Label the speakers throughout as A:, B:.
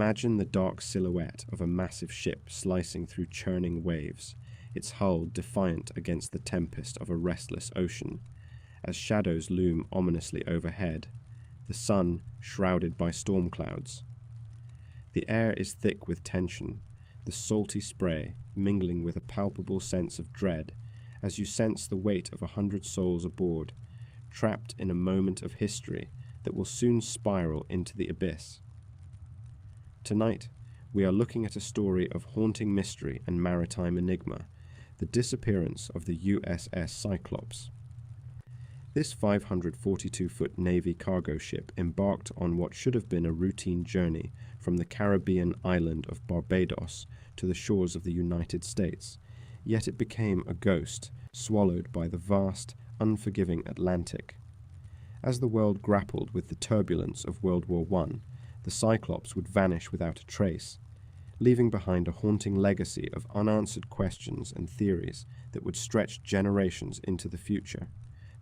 A: Imagine the dark silhouette of a massive ship slicing through churning waves, its hull defiant against the tempest of a restless ocean, as shadows loom ominously overhead, the sun shrouded by storm clouds. The air is thick with tension, the salty spray mingling with a palpable sense of dread as you sense the weight of 100 souls aboard, trapped in a moment of history that will soon spiral into the abyss. Tonight, we are looking at a story of haunting mystery and maritime enigma, the disappearance of the USS Cyclops. This 542-foot Navy cargo ship embarked on what should have been a routine journey from the Caribbean island of Barbados to the shores of the United States, yet it became a ghost, swallowed by the vast, unforgiving Atlantic. As the world grappled with the turbulence of World War I, the Cyclops would vanish without a trace, leaving behind a haunting legacy of unanswered questions and theories that would stretch generations into the future.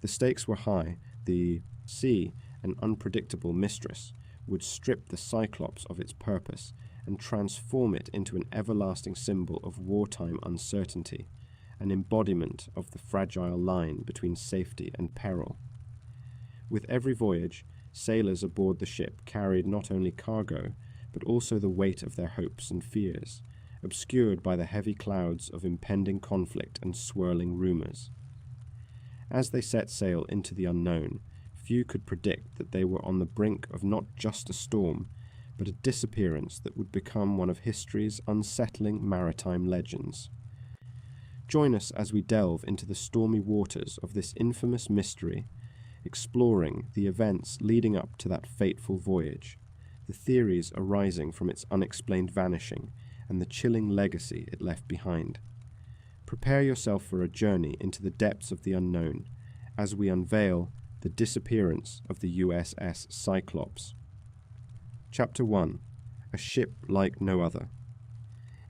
A: The stakes were high. The sea, an unpredictable mistress, would strip the Cyclops of its purpose and transform it into an everlasting symbol of wartime uncertainty, an embodiment of the fragile line between safety and peril. With every voyage, sailors aboard the ship carried not only cargo, but also the weight of their hopes and fears, obscured by the heavy clouds of impending conflict and swirling rumors. As they set sail into the unknown, few could predict that they were on the brink of not just a storm, but a disappearance that would become one of history's unsettling maritime legends. Join us as we delve into the stormy waters of this infamous mystery, exploring the events leading up to that fateful voyage, the theories arising from its unexplained vanishing, and the chilling legacy it left behind. Prepare yourself for a journey into the depths of the unknown as we unveil the disappearance of the USS Cyclops. Chapter 1. A ship like no other.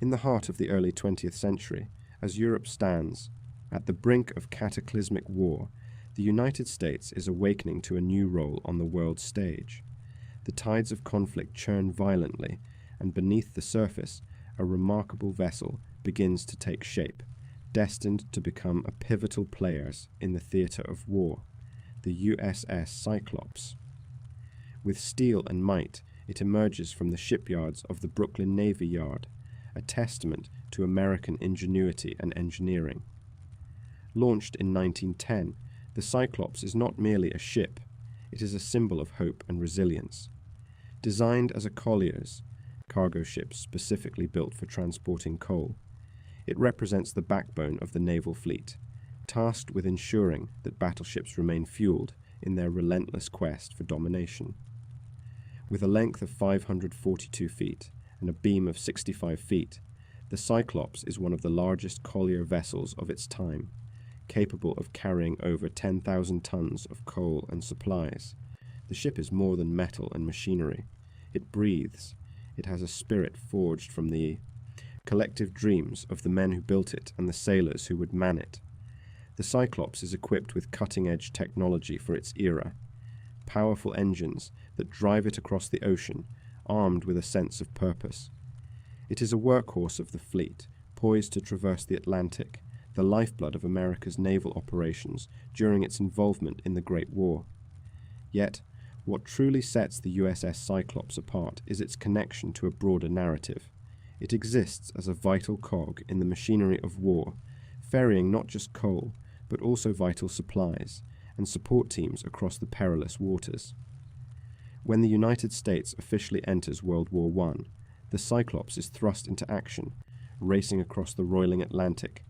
A: In the heart of the early 20th century, as Europe stands at the brink of cataclysmic war, the United States is awakening to a new role on the world stage. The tides of conflict churn violently, and beneath the surface, a remarkable vessel begins to take shape, destined to become a pivotal player in the theatre of war, the USS Cyclops. With steel and might, it emerges from the shipyards of the Brooklyn Navy Yard, a testament to American ingenuity and engineering. Launched in 1910, the Cyclops is not merely a ship, it is a symbol of hope and resilience. Designed as a collier's cargo ship specifically built for transporting coal, it represents the backbone of the naval fleet, tasked with ensuring that battleships remain fueled in their relentless quest for domination. With a length of 542 feet and a beam of 65 feet, the Cyclops is one of the largest collier vessels of its time, capable of carrying over 10,000 tons of coal and supplies. The ship is more than metal and machinery. It breathes. It has a spirit forged from the collective dreams of the men who built it and the sailors who would man it. The Cyclops is equipped with cutting-edge technology for its era, powerful engines that drive it across the ocean, armed with a sense of purpose. It is a workhorse of the fleet, poised to traverse the Atlantic, the lifeblood of America's naval operations during its involvement in the Great War. Yet, what truly sets the USS Cyclops apart is its connection to a broader narrative. It exists as a vital cog in the machinery of war, ferrying not just coal, but also vital supplies and support teams across the perilous waters. When the United States officially enters World War I, the Cyclops is thrust into action, racing across the roiling Atlantic,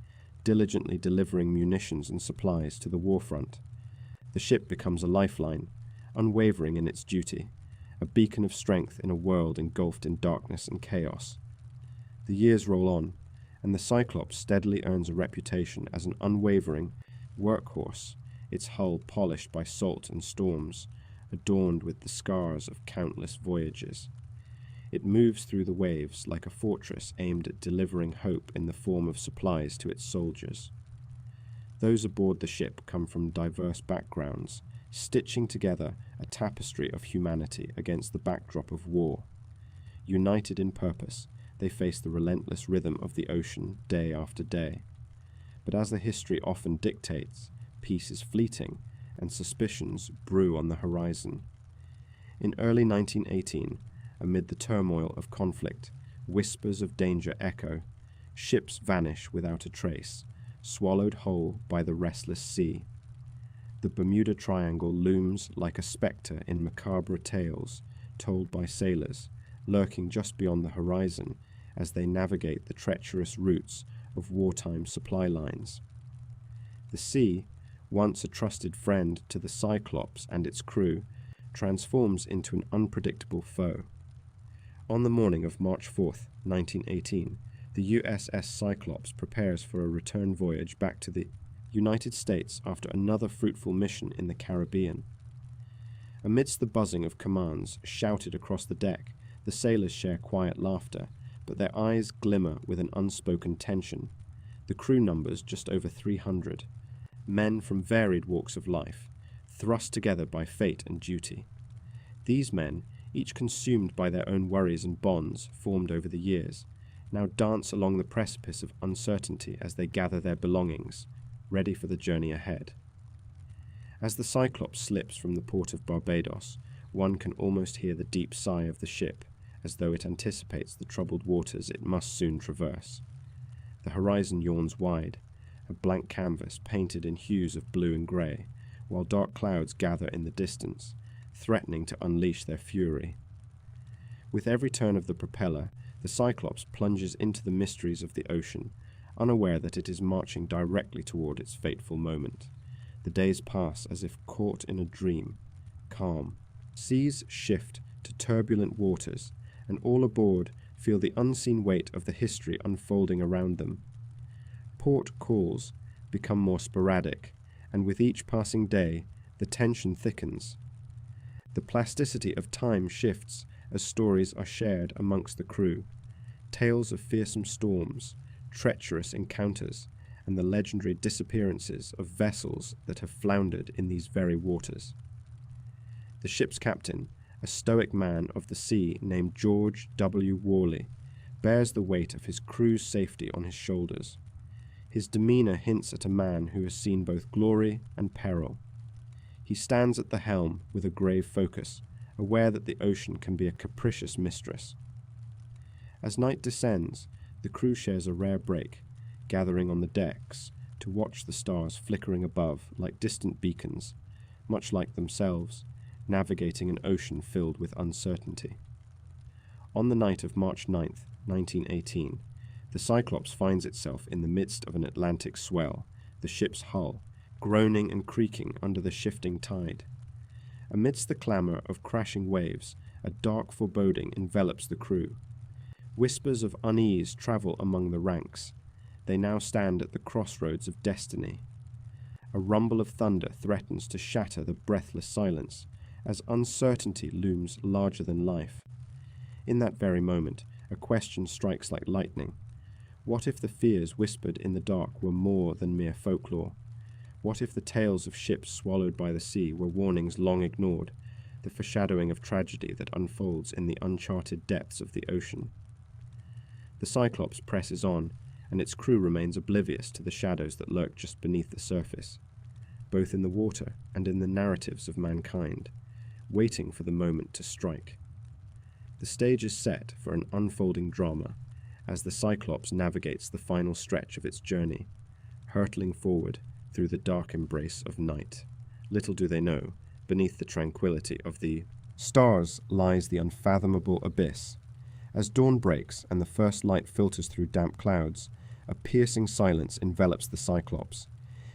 A: diligently delivering munitions and supplies to the warfront. The ship becomes a lifeline, unwavering in its duty, a beacon of strength in a world engulfed in darkness and chaos. The years roll on, and the Cyclops steadily earns a reputation as an unwavering workhorse, its hull polished by salt and storms, adorned with the scars of countless voyages. It moves through the waves like a fortress aimed at delivering hope in the form of supplies to its soldiers. Those aboard the ship come from diverse backgrounds, stitching together a tapestry of humanity against the backdrop of war. United in purpose, they face the relentless rhythm of the ocean day after day. But as the history often dictates, peace is fleeting, and suspicions brew on the horizon. In early 1918, amid the turmoil of conflict, whispers of danger echo. Ships vanish without a trace, swallowed whole by the restless sea. The Bermuda Triangle looms like a spectre in macabre tales told by sailors, lurking just beyond the horizon as they navigate the treacherous routes of wartime supply lines. The sea, once a trusted friend to the Cyclops and its crew, transforms into an unpredictable foe. On the morning of March 4th, 1918, the USS Cyclops prepares for a return voyage back to the United States after another fruitful mission in the Caribbean. Amidst the buzzing of commands shouted across the deck, the sailors share quiet laughter, but their eyes glimmer with an unspoken tension. The crew numbers just over 300, men from varied walks of life, thrust together by fate and duty. These men, each consumed by their own worries and bonds formed over the years, now dance along the precipice of uncertainty as they gather their belongings, ready for the journey ahead. As the Cyclops slips from the port of Barbados, one can almost hear the deep sigh of the ship, as though it anticipates the troubled waters it must soon traverse. The horizon yawns wide, a blank canvas painted in hues of blue and grey, while dark clouds gather in the distance, threatening to unleash their fury. With every turn of the propeller, the Cyclops plunges into the mysteries of the ocean, unaware that it is marching directly toward its fateful moment. The days pass as if caught in a dream, calm. Seas shift to turbulent waters, and all aboard feel the unseen weight of the history unfolding around them. Port calls become more sporadic, and with each passing day, the tension thickens. The plasticity of time shifts as stories are shared amongst the crew. Tales of fearsome storms, treacherous encounters, and the legendary disappearances of vessels that have floundered in these very waters. The ship's captain, a stoic man of the sea named George W. Worley, bears the weight of his crew's safety on his shoulders. His demeanor hints at a man who has seen both glory and peril. He stands at the helm with a grave focus, aware that the ocean can be a capricious mistress. As night descends, the crew shares a rare break, gathering on the decks to watch the stars flickering above like distant beacons, much like themselves, navigating an ocean filled with uncertainty. On the night of March 9th, 1918, the Cyclops finds itself in the midst of an Atlantic swell, the ship's hull, groaning and creaking under the shifting tide. Amidst the clamour of crashing waves, a dark foreboding envelops the crew. Whispers of unease travel among the ranks. They now stand at the crossroads of destiny. A rumble of thunder threatens to shatter the breathless silence, as uncertainty looms larger than life. In that very moment, a question strikes like lightning. What if the fears whispered in the dark were more than mere folklore? What if the tales of ships swallowed by the sea were warnings long ignored, the foreshadowing of tragedy that unfolds in the uncharted depths of the ocean? The Cyclops presses on, and its crew remains oblivious to the shadows that lurk just beneath the surface, both in the water and in the narratives of mankind, waiting for the moment to strike. The stage is set for an unfolding drama, as the Cyclops navigates the final stretch of its journey, hurtling forward through the dark embrace of night. Little do they know, beneath the tranquility of the stars lies the unfathomable abyss. As dawn breaks and the first light filters through damp clouds, a piercing silence envelops the Cyclops.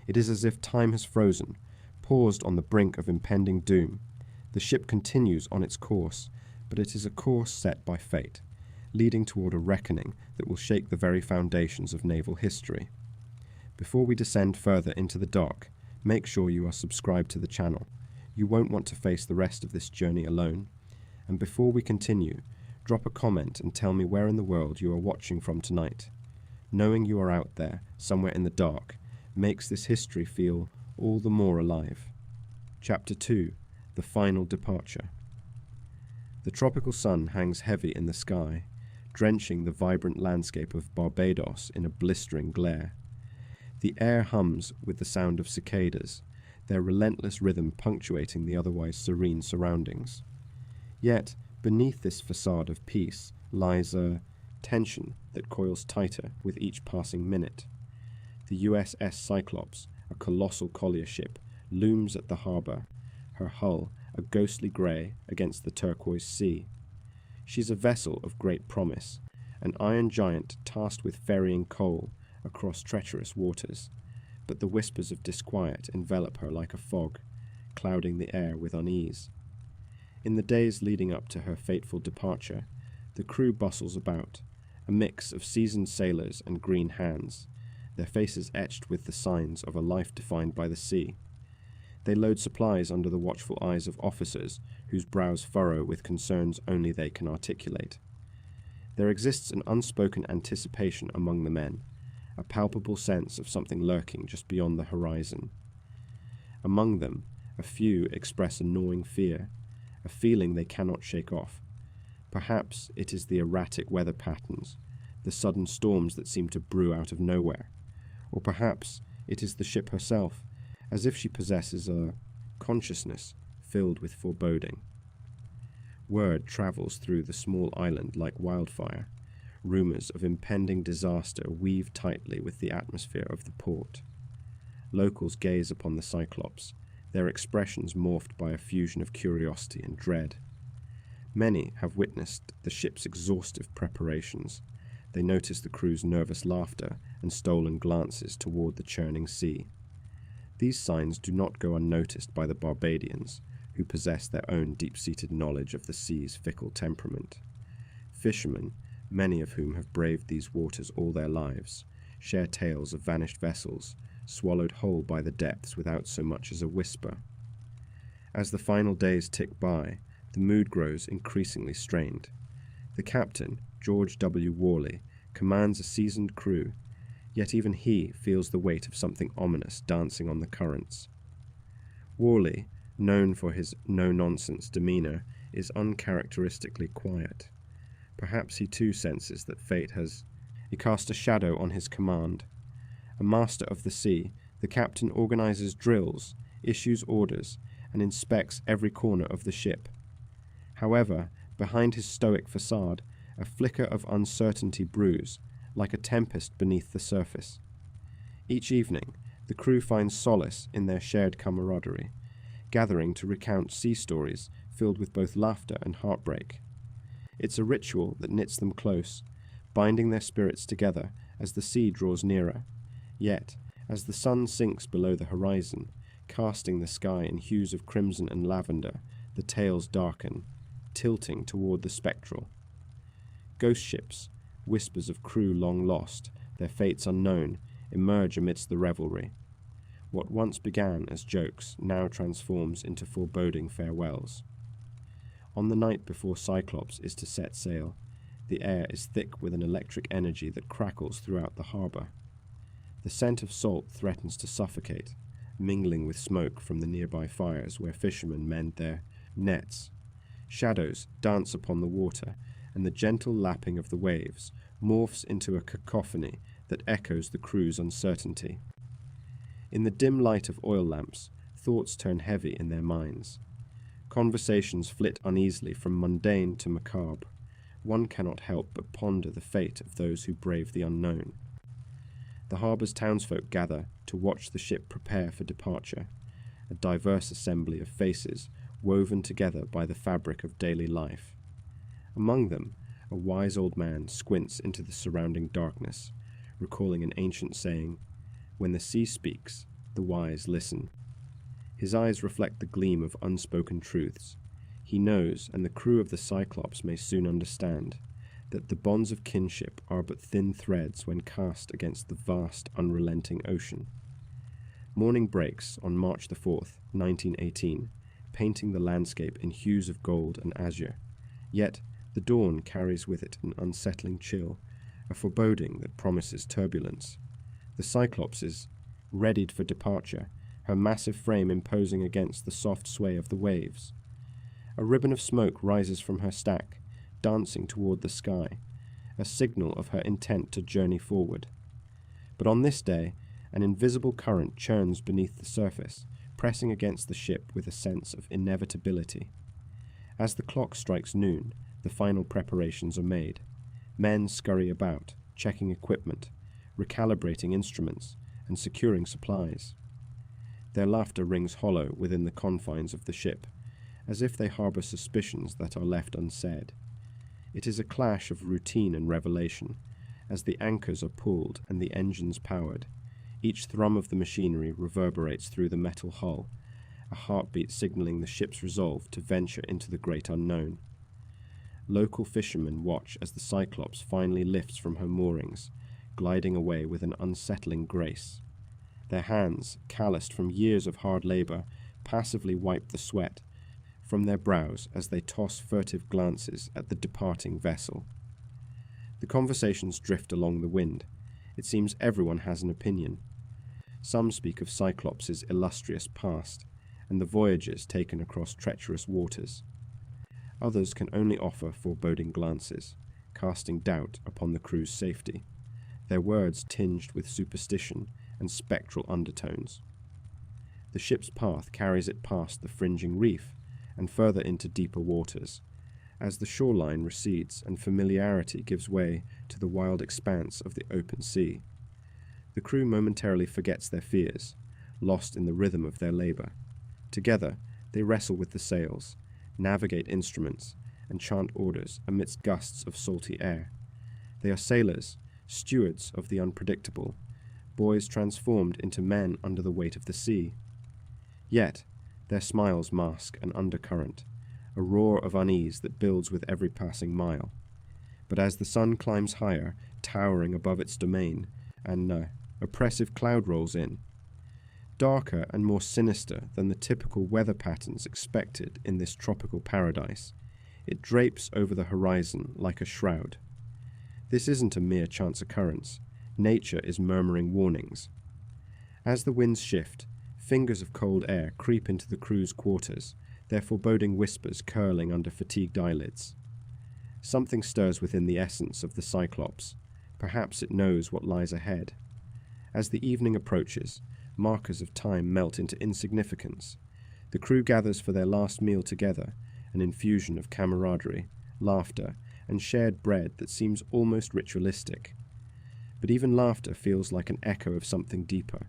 A: It is as if time has frozen, paused on the brink of impending doom. The ship continues on its course, but it is a course set by fate, leading toward a reckoning that will shake the very foundations of naval history. Before we descend further into the dark, make sure you are subscribed to the channel. You won't want to face the rest of this journey alone. And before we continue, drop a comment and tell me where in the world you are watching from tonight. Knowing you are out there, somewhere in the dark, makes this history feel all the more alive. Chapter 2, The Final Departure. The tropical sun hangs heavy in the sky, drenching the vibrant landscape of Barbados in a blistering glare. The air hums with the sound of cicadas, their relentless rhythm punctuating the otherwise serene surroundings. Yet, beneath this facade of peace lies a tension that coils tighter with each passing minute. The USS Cyclops, a colossal collier ship, looms at the harbour, her hull a ghostly grey against the turquoise sea. She's a vessel of great promise, an iron giant tasked with ferrying coal across treacherous waters, but the whispers of disquiet envelop her like a fog, clouding the air with unease. In the days leading up to her fateful departure, the crew bustles about, a mix of seasoned sailors and green hands, their faces etched with the signs of a life defined by the sea. They load supplies under the watchful eyes of officers whose brows furrow with concerns only they can articulate. There exists an unspoken anticipation among the men, a palpable sense of something lurking just beyond the horizon. Among them, a few express a gnawing fear, a feeling they cannot shake off. Perhaps it is the erratic weather patterns, the sudden storms that seem to brew out of nowhere, or perhaps it is the ship herself, as if she possesses a consciousness filled with foreboding. Word travels through the small island like wildfire. Rumours of impending disaster weave tightly with the atmosphere of the port. Locals gaze upon the Cyclops, their expressions morphed by a fusion of curiosity and dread. Many have witnessed the ship's exhaustive preparations. They notice the crew's nervous laughter and stolen glances toward the churning sea. These signs do not go unnoticed by the Barbadians, who possess their own deep-seated knowledge of the sea's fickle temperament. Fishermen, many of whom have braved these waters all their lives, share tales of vanished vessels, swallowed whole by the depths without so much as a whisper. As the final days tick by, the mood grows increasingly strained. The captain, George W. Worley, commands a seasoned crew, yet even he feels the weight of something ominous dancing on the currents. Worley, known for his no-nonsense demeanour, is uncharacteristically quiet. Perhaps he too senses that fate has cast a shadow on his command. A master of the sea, the captain organises drills, issues orders, and inspects every corner of the ship. However, behind his stoic facade, a flicker of uncertainty brews, like a tempest beneath the surface. Each evening, the crew finds solace in their shared camaraderie, gathering to recount sea stories filled with both laughter and heartbreak. It's a ritual that knits them close, binding their spirits together as the sea draws nearer. Yet, as the sun sinks below the horizon, casting the sky in hues of crimson and lavender, the tales darken, tilting toward the spectral. Ghost ships, whispers of crew long lost, their fates unknown, emerge amidst the revelry. What once began as jokes now transforms into foreboding farewells. On the night before Cyclops is to set sail, the air is thick with an electric energy that crackles throughout the harbour. The scent of salt threatens to suffocate, mingling with smoke from the nearby fires where fishermen mend their nets. Shadows dance upon the water, and the gentle lapping of the waves morphs into a cacophony that echoes the crew's uncertainty. In the dim light of oil lamps, thoughts turn heavy in their minds. Conversations flit uneasily from mundane to macabre. One cannot help but ponder the fate of those who brave the unknown. The harbour's townsfolk gather to watch the ship prepare for departure, a diverse assembly of faces woven together by the fabric of daily life. Among them, a wise old man squints into the surrounding darkness, recalling an ancient saying, "When the sea speaks, the wise listen." His eyes reflect the gleam of unspoken truths. He knows, and the crew of the Cyclops may soon understand, that the bonds of kinship are but thin threads when cast against the vast, unrelenting ocean. Morning breaks on March the 4th, 1918, painting the landscape in hues of gold and azure. Yet, the dawn carries with it an unsettling chill, a foreboding that promises turbulence. The Cyclops is readied for departure, her massive frame imposing against the soft sway of the waves. A ribbon of smoke rises from her stack, dancing toward the sky, a signal of her intent to journey forward. But on this day, an invisible current churns beneath the surface, pressing against the ship with a sense of inevitability. As the clock strikes noon, the final preparations are made. Men scurry about, checking equipment, recalibrating instruments, and securing supplies. Their laughter rings hollow within the confines of the ship, as if they harbor suspicions that are left unsaid. It is a clash of routine and revelation, as the anchors are pulled and the engines powered. Each thrum of the machinery reverberates through the metal hull, a heartbeat signaling the ship's resolve to venture into the great unknown. Local fishermen watch as the Cyclops finally lifts from her moorings, gliding away with an unsettling grace. Their hands, calloused from years of hard labor, passively wipe the sweat from their brows as they toss furtive glances at the departing vessel. The conversations drift along the wind. It seems everyone has an opinion. Some speak of Cyclops' illustrious past, and the voyages taken across treacherous waters. Others can only offer foreboding glances, casting doubt upon the crew's safety, their words tinged with superstition and spectral undertones. The ship's path carries it past the fringing reef and further into deeper waters, as the shoreline recedes and familiarity gives way to the wild expanse of the open sea. The crew momentarily forgets their fears, lost in the rhythm of their labor. Together, they wrestle with the sails, navigate instruments, and chant orders amidst gusts of salty air. They are sailors, stewards of the unpredictable, boys transformed into men under the weight of the sea. Yet, their smiles mask an undercurrent, a roar of unease that builds with every passing mile. But as the sun climbs higher, towering above its domain, an oppressive cloud rolls in, darker and more sinister than the typical weather patterns expected in this tropical paradise, it drapes over the horizon like a shroud. This isn't a mere chance occurrence. Nature is murmuring warnings. As the winds shift, fingers of cold air creep into the crew's quarters, their foreboding whispers curling under fatigued eyelids. Something stirs within the essence of the Cyclops. Perhaps it knows what lies ahead. As the evening approaches, markers of time melt into insignificance. The crew gathers for their last meal together, an infusion of camaraderie, laughter, and shared bread that seems almost ritualistic. But even laughter feels like an echo of something deeper.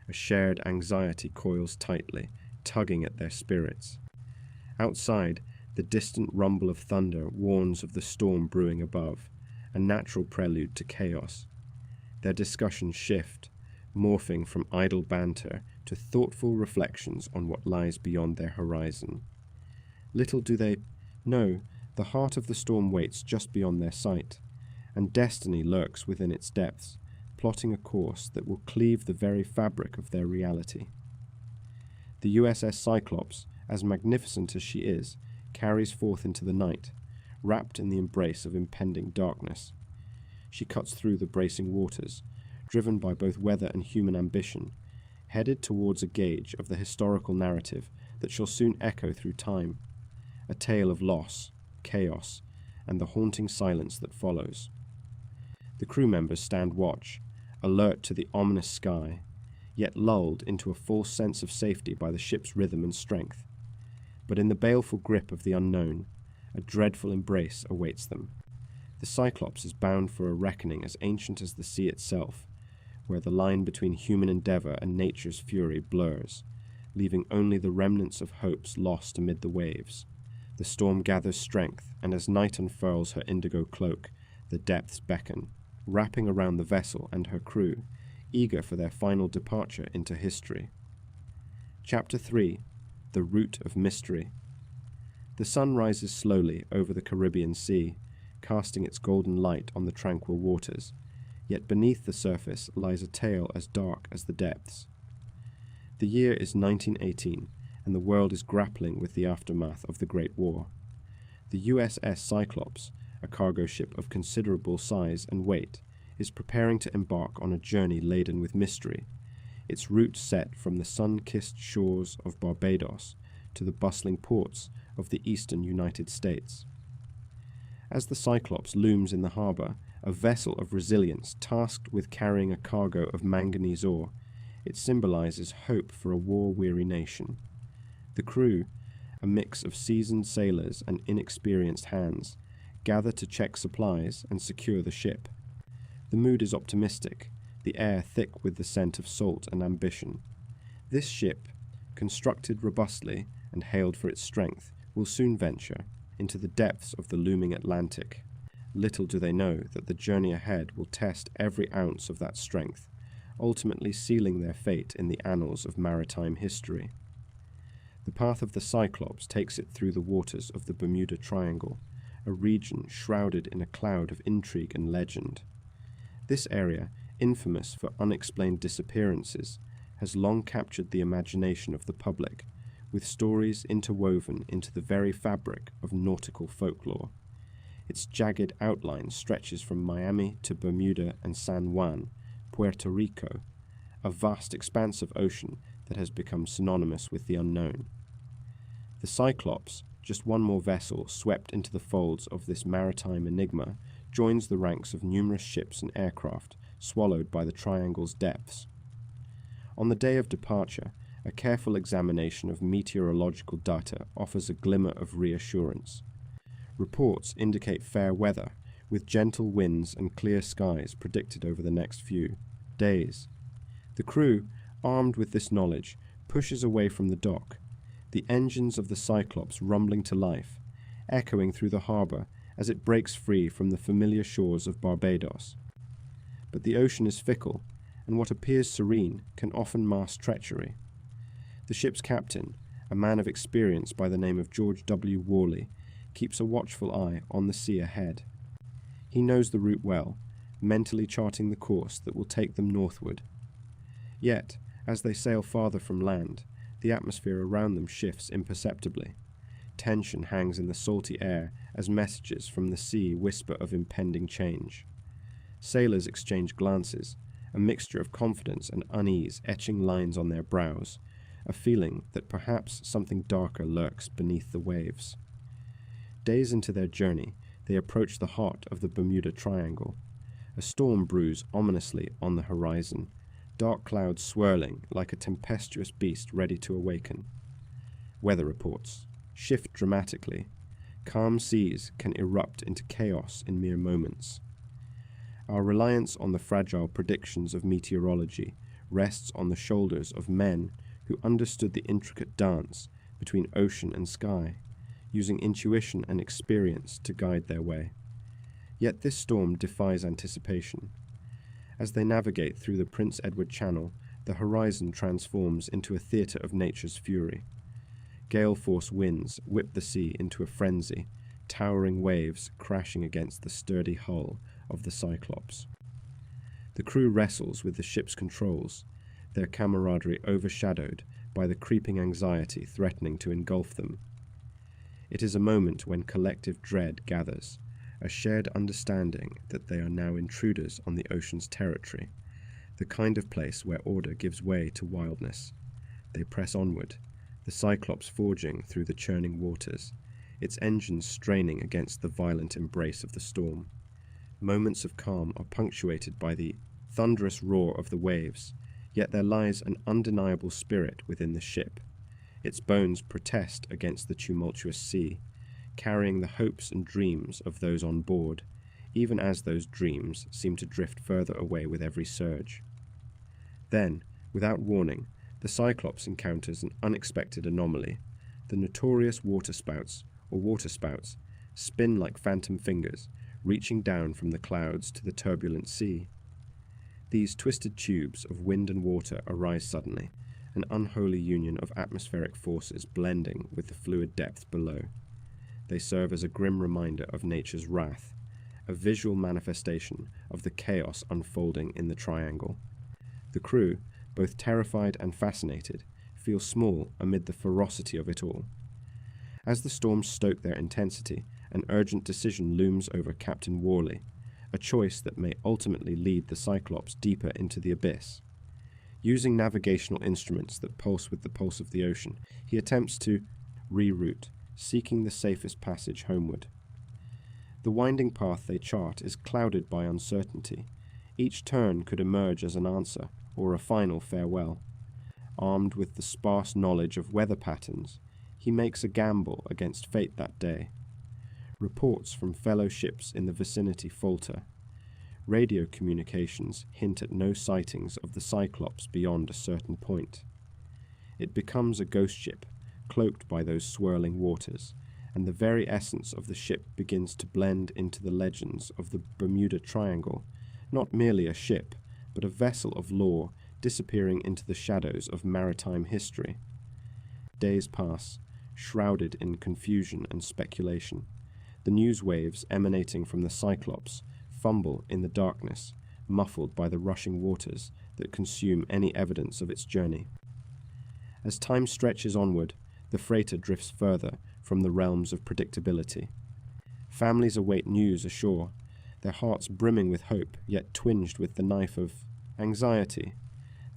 A: A shared anxiety coils tightly, tugging at their spirits. Outside, the distant rumble of thunder warns of the storm brewing above, a natural prelude to chaos. Their discussions shift, morphing from idle banter to thoughtful reflections on what lies beyond their horizon. Little do they know, the heart of the storm waits just beyond their sight, and destiny lurks within its depths, plotting a course that will cleave the very fabric of their reality. The USS Cyclops, as magnificent as she is, carries forth into the night, wrapped in the embrace of impending darkness. She cuts through the bracing waters, driven by both weather and human ambition, headed towards a gauge of the historical narrative that shall soon echo through time, a tale of loss, chaos, and the haunting silence that follows. The crew members stand watch, alert to the ominous sky, yet lulled into a false sense of safety by the ship's rhythm and strength. But in the baleful grip of the unknown, a dreadful embrace awaits them. The Cyclops is bound for a reckoning as ancient as the sea itself, where the line between human endeavor and nature's fury blurs, leaving only the remnants of hopes lost amid the waves. The storm gathers strength, and as night unfurls her indigo cloak, the depths beckon, wrapping around the vessel and her crew, eager for their final departure into history. Chapter 3. The Root of Mystery. The sun rises slowly over the Caribbean Sea, casting its golden light on the tranquil waters, yet beneath the surface lies a tale as dark as the depths. The year is 1918, and the world is grappling with the aftermath of the Great War. The USS Cyclops, a cargo ship of considerable size and weight, is preparing to embark on a journey laden with mystery, its route set from the sun-kissed shores of Barbados to the bustling ports of the eastern United States. As the Cyclops looms in the harbour, a vessel of resilience tasked with carrying a cargo of manganese ore, it symbolises hope for a war-weary nation. The crew, a mix of seasoned sailors and inexperienced hands, gather to check supplies and secure the ship. The mood is optimistic, the air thick with the scent of salt and ambition. This ship, constructed robustly and hailed for its strength, will soon venture into the depths of the looming Atlantic. Little do they know that the journey ahead will test every ounce of that strength, ultimately sealing their fate in the annals of maritime history. The path of the Cyclops takes it through the waters of the Bermuda Triangle, a region shrouded in a cloud of intrigue and legend. This area, infamous for unexplained disappearances, has long captured the imagination of the public, with stories interwoven into the very fabric of nautical folklore. Its jagged outline stretches from Miami to Bermuda and San Juan, Puerto Rico, a vast expanse of ocean that has become synonymous with the unknown. The Cyclops, just one more vessel swept into the folds of this maritime enigma, joins the ranks of numerous ships and aircraft swallowed by the triangle's depths. On the day of departure, a careful examination of meteorological data offers a glimmer of reassurance. Reports indicate fair weather, with gentle winds and clear skies predicted over the next few days. The crew, armed with this knowledge, pushes away from the dock, the engines of the Cyclops rumbling to life, echoing through the harbour as it breaks free from the familiar shores of Barbados. But the ocean is fickle, and what appears serene can often mask treachery. The ship's captain, a man of experience by the name of George W. Worley, keeps a watchful eye on the sea ahead. He knows the route well, mentally charting the course that will take them northward. Yet, as they sail farther from land, the atmosphere around them shifts imperceptibly. Tension hangs in the salty air as messages from the sea whisper of impending change. Sailors exchange glances, a mixture of confidence and unease etching lines on their brows, a feeling that perhaps something darker lurks beneath the waves. Days into their journey, they approach the heart of the Bermuda Triangle. A storm brews ominously on the horizon, dark clouds swirling like a tempestuous beast ready to awaken. Weather reports shift dramatically. Calm seas can erupt into chaos in mere moments. Our reliance on the fragile predictions of meteorology rests on the shoulders of men who understood the intricate dance between ocean and sky, using intuition and experience to guide their way. Yet this storm defies anticipation. As they navigate through the Prince Edward Channel, the horizon transforms into a theatre of nature's fury. Gale-force winds whip the sea into a frenzy, towering waves crashing against the sturdy hull of the Cyclops. The crew wrestles with the ship's controls, their camaraderie overshadowed by the creeping anxiety threatening to engulf them. It is a moment when collective dread gathers, a shared understanding that they are now intruders on the ocean's territory, the kind of place where order gives way to wildness. They press onward, the Cyclops forging through the churning waters, its engines straining against the violent embrace of the storm. Moments of calm are punctuated by the thunderous roar of the waves, yet there lies an undeniable spirit within the ship. Its bones protest against the tumultuous sea, carrying the hopes and dreams of those on board, even as those dreams seem to drift further away with every surge. Then, without warning, the Cyclops encounters an unexpected anomaly. The notorious waterspouts spin like phantom fingers, reaching down from the clouds to the turbulent sea. These twisted tubes of wind and water arise suddenly, an unholy union of atmospheric forces blending with the fluid depth below. They serve as a grim reminder of nature's wrath, a visual manifestation of the chaos unfolding in the triangle. The crew, both terrified and fascinated, feel small amid the ferocity of it all. As the storms stoke their intensity, an urgent decision looms over Captain Worley, a choice that may ultimately lead the Cyclops deeper into the abyss. Using navigational instruments that pulse with the pulse of the ocean, he attempts to reroute, seeking the safest passage homeward. The winding path they chart is clouded by uncertainty. Each turn could emerge as an answer or a final farewell. Armed with the sparse knowledge of weather patterns, he makes a gamble against fate that day. Reports from fellow ships in the vicinity falter. Radio communications hint at no sightings of the Cyclops beyond a certain point. It becomes a ghost ship, cloaked by those swirling waters, and the very essence of the ship begins to blend into the legends of the Bermuda Triangle, not merely a ship, but a vessel of lore disappearing into the shadows of maritime history. Days pass, shrouded in confusion and speculation. The news waves emanating from the Cyclops fumble in the darkness, muffled by the rushing waters that consume any evidence of its journey. As time stretches onward, the freighter drifts further from the realms of predictability. Families await news ashore, their hearts brimming with hope, yet twinged with the knife of anxiety.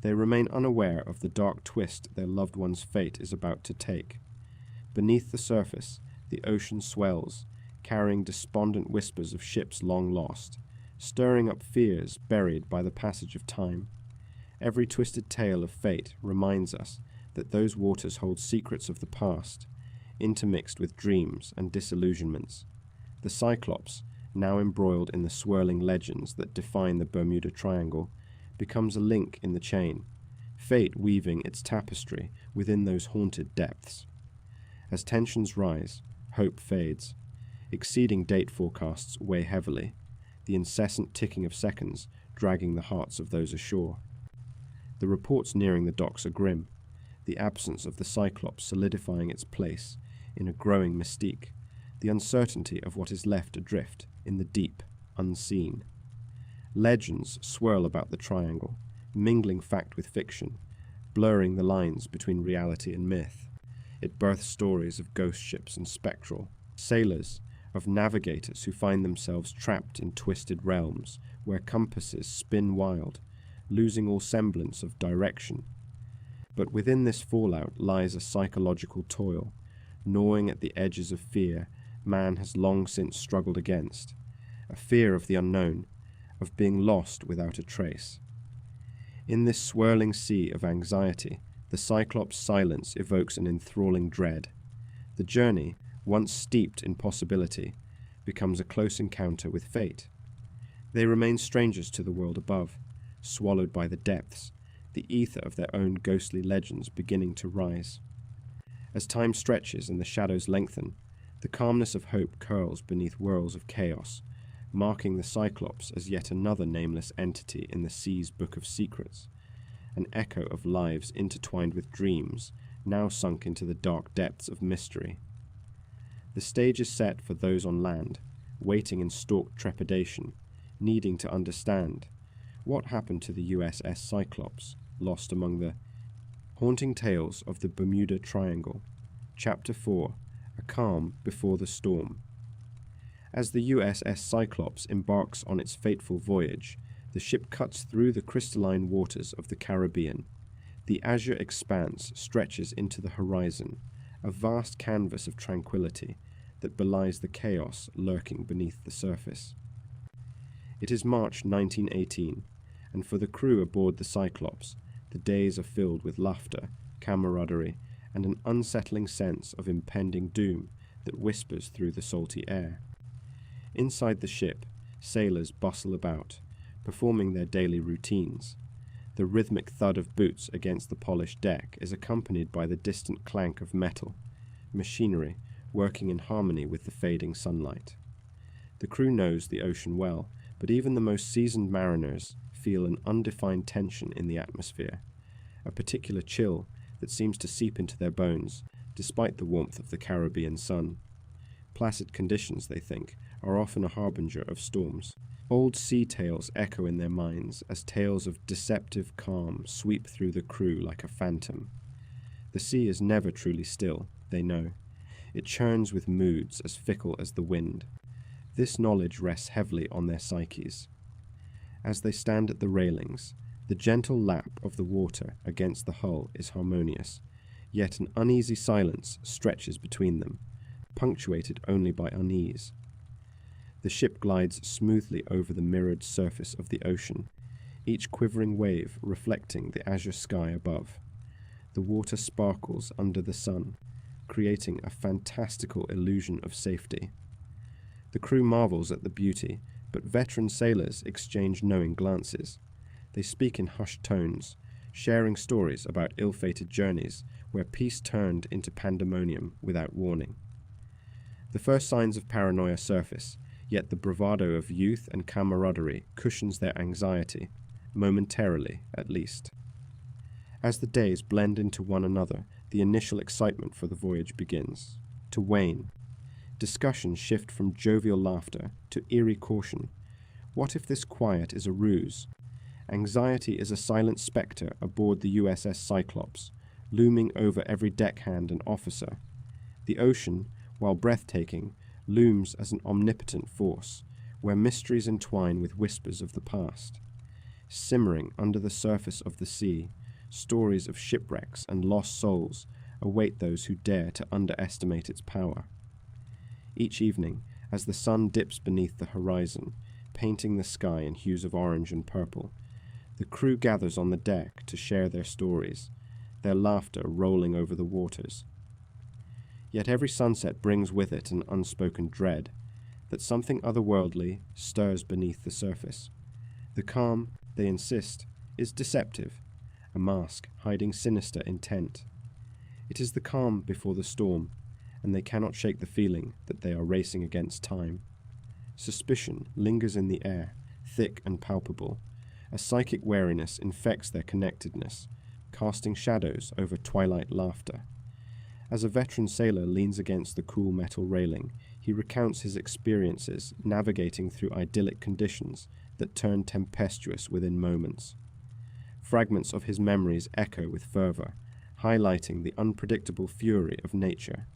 A: They remain unaware of the dark twist their loved one's fate is about to take. Beneath the surface, the ocean swells, carrying despondent whispers of ships long lost, stirring up fears buried by the passage of time. Every twisted tale of fate reminds us that those waters hold secrets of the past, intermixed with dreams and disillusionments. The Cyclops, now embroiled in the swirling legends that define the Bermuda Triangle, becomes a link in the chain, fate weaving its tapestry within those haunted depths. As tensions rise, hope fades. Exceeding date forecasts weigh heavily, the incessant ticking of seconds dragging the hearts of those ashore. The reports nearing the docks are grim, the absence of the Cyclops solidifying its place in a growing mystique, the uncertainty of what is left adrift in the deep, unseen. Legends swirl about the triangle, mingling fact with fiction, blurring the lines between reality and myth. It births stories of ghost ships and spectral sailors, of navigators who find themselves trapped in twisted realms where compasses spin wild, losing all semblance of direction. But within this fallout lies a psychological toil, gnawing at the edges of fear man has long since struggled against, a fear of the unknown, of being lost without a trace. In this swirling sea of anxiety, the Cyclops' silence evokes an enthralling dread. The journey, once steeped in possibility, becomes a close encounter with fate. They remain strangers to the world above, swallowed by the depths, the ether of their own ghostly legends beginning to rise. As time stretches and the shadows lengthen, the calmness of hope curls beneath whirls of chaos, marking the Cyclops as yet another nameless entity in the sea's book of secrets, an echo of lives intertwined with dreams, now sunk into the dark depths of mystery. The stage is set for those on land, waiting in stalked trepidation, needing to understand what happened to the USS Cyclops, lost among the haunting tales of the Bermuda Triangle. Chapter 4, A Calm Before the Storm. As the USS Cyclops embarks on its fateful voyage, the ship cuts through the crystalline waters of the Caribbean. The azure expanse stretches into the horizon, a vast canvas of tranquility that belies the chaos lurking beneath the surface. It is March 1918, and for the crew aboard the Cyclops, the days are filled with laughter, camaraderie, and an unsettling sense of impending doom that whispers through the salty air. Inside the ship, sailors bustle about, performing their daily routines. The rhythmic thud of boots against the polished deck is accompanied by the distant clank of metal, machinery working in harmony with the fading sunlight. The crew knows the ocean well, but even the most seasoned mariners feel an undefined tension in the atmosphere, a particular chill that seems to seep into their bones, despite the warmth of the Caribbean sun. Placid conditions, they think, are often a harbinger of storms. Old sea tales echo in their minds as tales of deceptive calm sweep through the crew like a phantom. The sea is never truly still, they know. It churns with moods as fickle as the wind. This knowledge rests heavily on their psyches. As they stand at the railings, the gentle lap of the water against the hull is harmonious, yet an uneasy silence stretches between them, punctuated only by unease. The ship glides smoothly over the mirrored surface of the ocean, each quivering wave reflecting the azure sky above. The water sparkles under the sun, creating a fantastical illusion of safety. The crew marvels at the beauty, but veteran sailors exchange knowing glances. They speak in hushed tones, sharing stories about ill-fated journeys where peace turned into pandemonium without warning. The first signs of paranoia surface, yet the bravado of youth and camaraderie cushions their anxiety, momentarily at least. As the days blend into one another, the initial excitement for the voyage begins to wane. Discussions shift from jovial laughter to eerie caution. What if this quiet is a ruse? Anxiety is a silent spectre aboard the USS Cyclops, looming over every deckhand and officer. The ocean, while breathtaking, looms as an omnipotent force, where mysteries entwine with whispers of the past. Simmering under the surface of the sea, stories of shipwrecks and lost souls await those who dare to underestimate its power. Each evening, as the sun dips beneath the horizon, painting the sky in hues of orange and purple, the crew gathers on the deck to share their stories, their laughter rolling over the waters. Yet every sunset brings with it an unspoken dread that something otherworldly stirs beneath the surface. The calm, they insist, is deceptive, a mask hiding sinister intent. It is the calm before the storm, and they cannot shake the feeling that they are racing against time. Suspicion lingers in the air, thick and palpable. A psychic wariness infects their connectedness, casting shadows over twilight laughter. As a veteran sailor leans against the cool metal railing, he recounts his experiences navigating through idyllic conditions that turn tempestuous within moments. Fragments of his memories echo with fervor, highlighting the unpredictable fury of nature.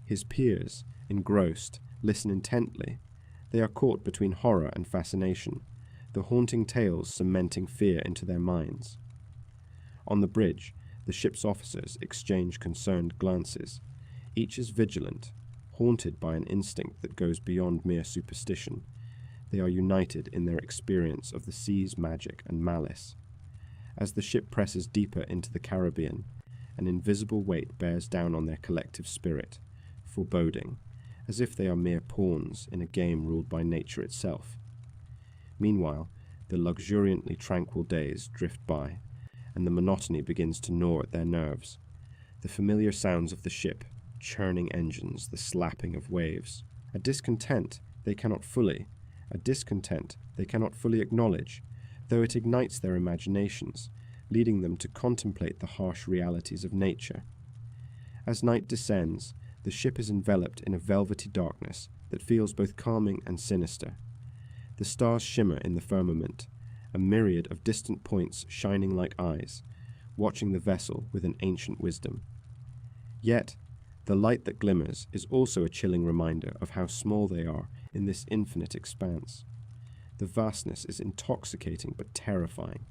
A: His peers, engrossed, listen intently. They are caught between horror and fascination, the haunting tales cementing fear into their minds. On the bridge, the ship's officers exchange concerned glances. Each is vigilant, haunted by an instinct that goes beyond mere superstition. They are united in their experience of the sea's magic and malice. As the ship presses deeper into the Caribbean, an invisible weight bears down on their collective spirit, foreboding, as if they are mere pawns in a game ruled by nature itself. Meanwhile, the luxuriantly tranquil days drift by, and the monotony begins to gnaw at their nerves. The familiar sounds of the ship, churning engines, the slapping of waves, a discontent they cannot fully acknowledge, though it ignites their imaginations, leading them to contemplate the harsh realities of nature. As night descends, the ship is enveloped in a velvety darkness that feels both calming and sinister. The stars shimmer in the firmament, a myriad of distant points shining like eyes, watching the vessel with an ancient wisdom. Yet, the light that glimmers is also a chilling reminder of how small they are in this infinite expanse. The vastness is intoxicating but terrifying,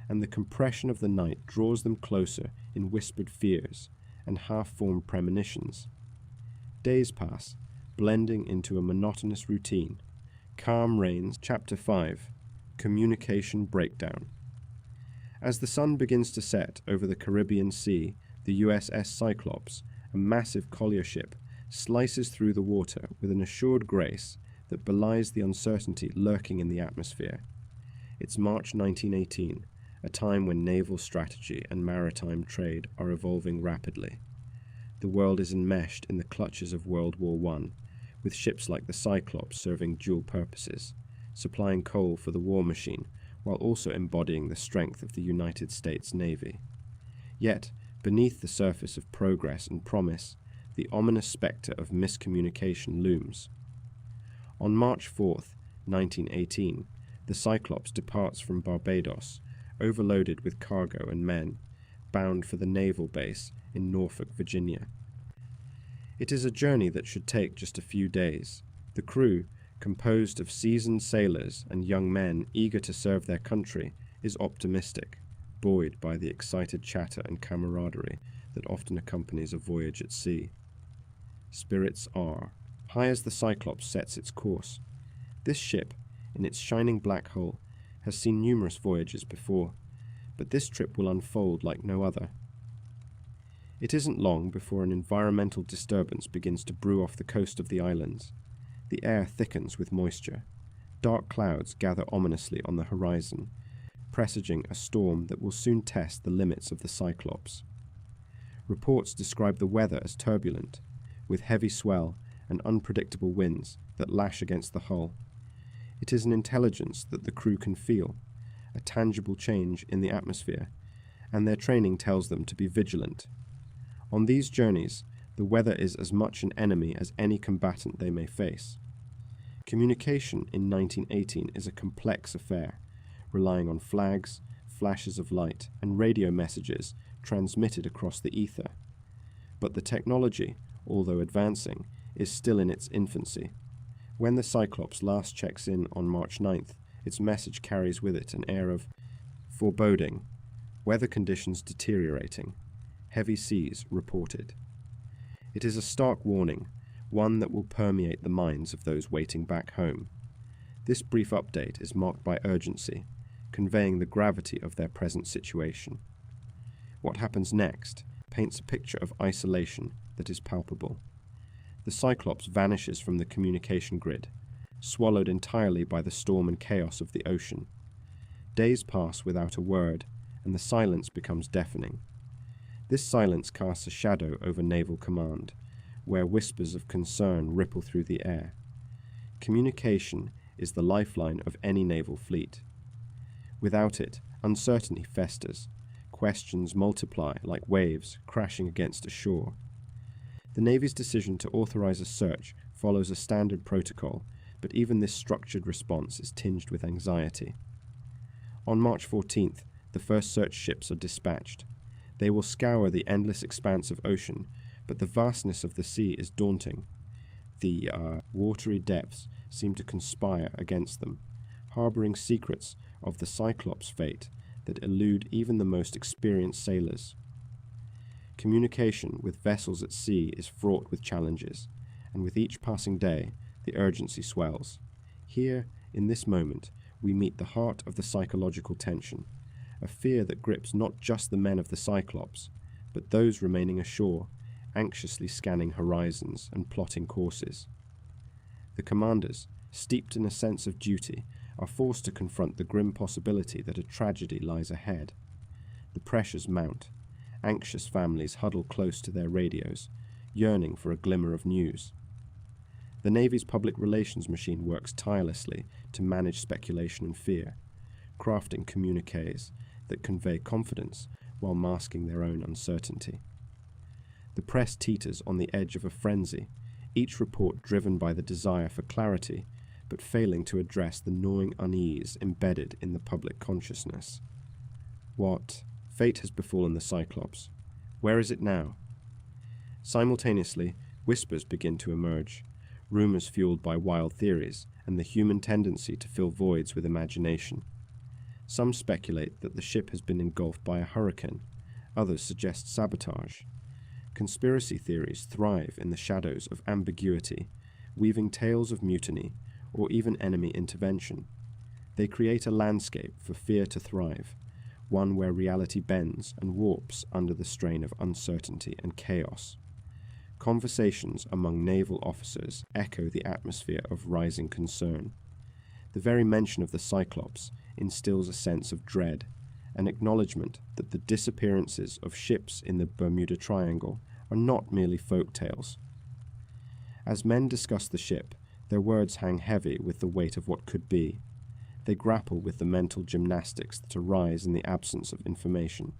A: and the compression of the night draws them closer in whispered fears and half-formed premonitions. Days pass, blending into a monotonous routine. Calm reigns. Chapter 5. Communication Breakdown. As the sun begins to set over the Caribbean Sea, the USS Cyclops, a massive collier ship, slices through the water with an assured grace that belies the uncertainty lurking in the atmosphere. It's March 1918, a time when naval strategy and maritime trade are evolving rapidly. The world is enmeshed in the clutches of World War I, with ships like the Cyclops serving dual purposes, supplying coal for the war machine while also embodying the strength of the United States Navy. Yet, beneath the surface of progress and promise, the ominous spectre of miscommunication looms. On March 4, 1918, the Cyclops departs from Barbados, overloaded with cargo and men, bound for the naval base in Norfolk, Virginia. It is a journey that should take just a few days. The crew, composed of seasoned sailors and young men eager to serve their country, is optimistic, buoyed by the excited chatter and camaraderie that often accompanies a voyage at sea. Spirits are. High as the Cyclops sets its course, this ship, in its shining black hull, has seen numerous voyages before, but this trip will unfold like no other. It isn't long before an environmental disturbance begins to brew off the coast of the islands. The air thickens with moisture. Dark clouds gather ominously on the horizon, presaging a storm that will soon test the limits of the Cyclops. Reports describe the weather as turbulent, with heavy swell and unpredictable winds that lash against the hull. It is an intelligence that the crew can feel, a tangible change in the atmosphere, and their training tells them to be vigilant. On these journeys, the weather is as much an enemy as any combatant they may face. Communication in 1918 is a complex affair, relying on flags, flashes of light, and radio messages transmitted across the ether. But the technology, although advancing, is still in its infancy. When the Cyclops last checks in on March 9th, its message carries with it an air of foreboding, weather conditions deteriorating, heavy seas reported. It is a stark warning, one that will permeate the minds of those waiting back home. This brief update is marked by urgency, conveying the gravity of their present situation. What happens next paints a picture of isolation that is palpable. The Cyclops vanishes from the communication grid, swallowed entirely by the storm and chaos of the ocean. Days pass without a word, and the silence becomes deafening. This silence casts a shadow over Naval Command, where whispers of concern ripple through the air. Communication is the lifeline of any naval fleet. Without it, uncertainty festers. Questions multiply like waves crashing against a shore. The Navy's decision to authorize a search follows a standard protocol, but even this structured response is tinged with anxiety. On March 14th, the first search ships are dispatched. They will scour the endless expanse of ocean, but the vastness of the sea is daunting. The watery depths seem to conspire against them, harboring secrets of the Cyclops' fate that elude even the most experienced sailors. Communication with vessels at sea is fraught with challenges, and with each passing day, the urgency swells. Here, in this moment, we meet the heart of the psychological tension, a fear that grips not just the men of the Cyclops, but those remaining ashore, anxiously scanning horizons and plotting courses. The commanders, steeped in a sense of duty, are forced to confront the grim possibility that a tragedy lies ahead. The pressures mount. Anxious families huddle close to their radios, yearning for a glimmer of news. The Navy's public relations machine works tirelessly to manage speculation and fear, crafting communiques that convey confidence while masking their own uncertainty. The press teeters on the edge of a frenzy, each report driven by the desire for clarity, but failing to address the gnawing unease embedded in the public consciousness. What fate has befallen the Cyclops? Where is it now? Simultaneously, whispers begin to emerge, rumors fueled by wild theories and the human tendency to fill voids with imagination. Some speculate that the ship has been engulfed by a hurricane, others suggest sabotage. Conspiracy theories thrive in the shadows of ambiguity, weaving tales of mutiny or even enemy intervention. They create a landscape for fear to thrive, one where reality bends and warps under the strain of uncertainty and chaos. Conversations among naval officers echo the atmosphere of rising concern. The very mention of the Cyclops instills a sense of dread, an acknowledgement that the disappearances of ships in the Bermuda Triangle are not merely folk tales. As men discuss the ship, their words hang heavy with the weight of what could be. They grapple with the mental gymnastics that arise in the absence of information.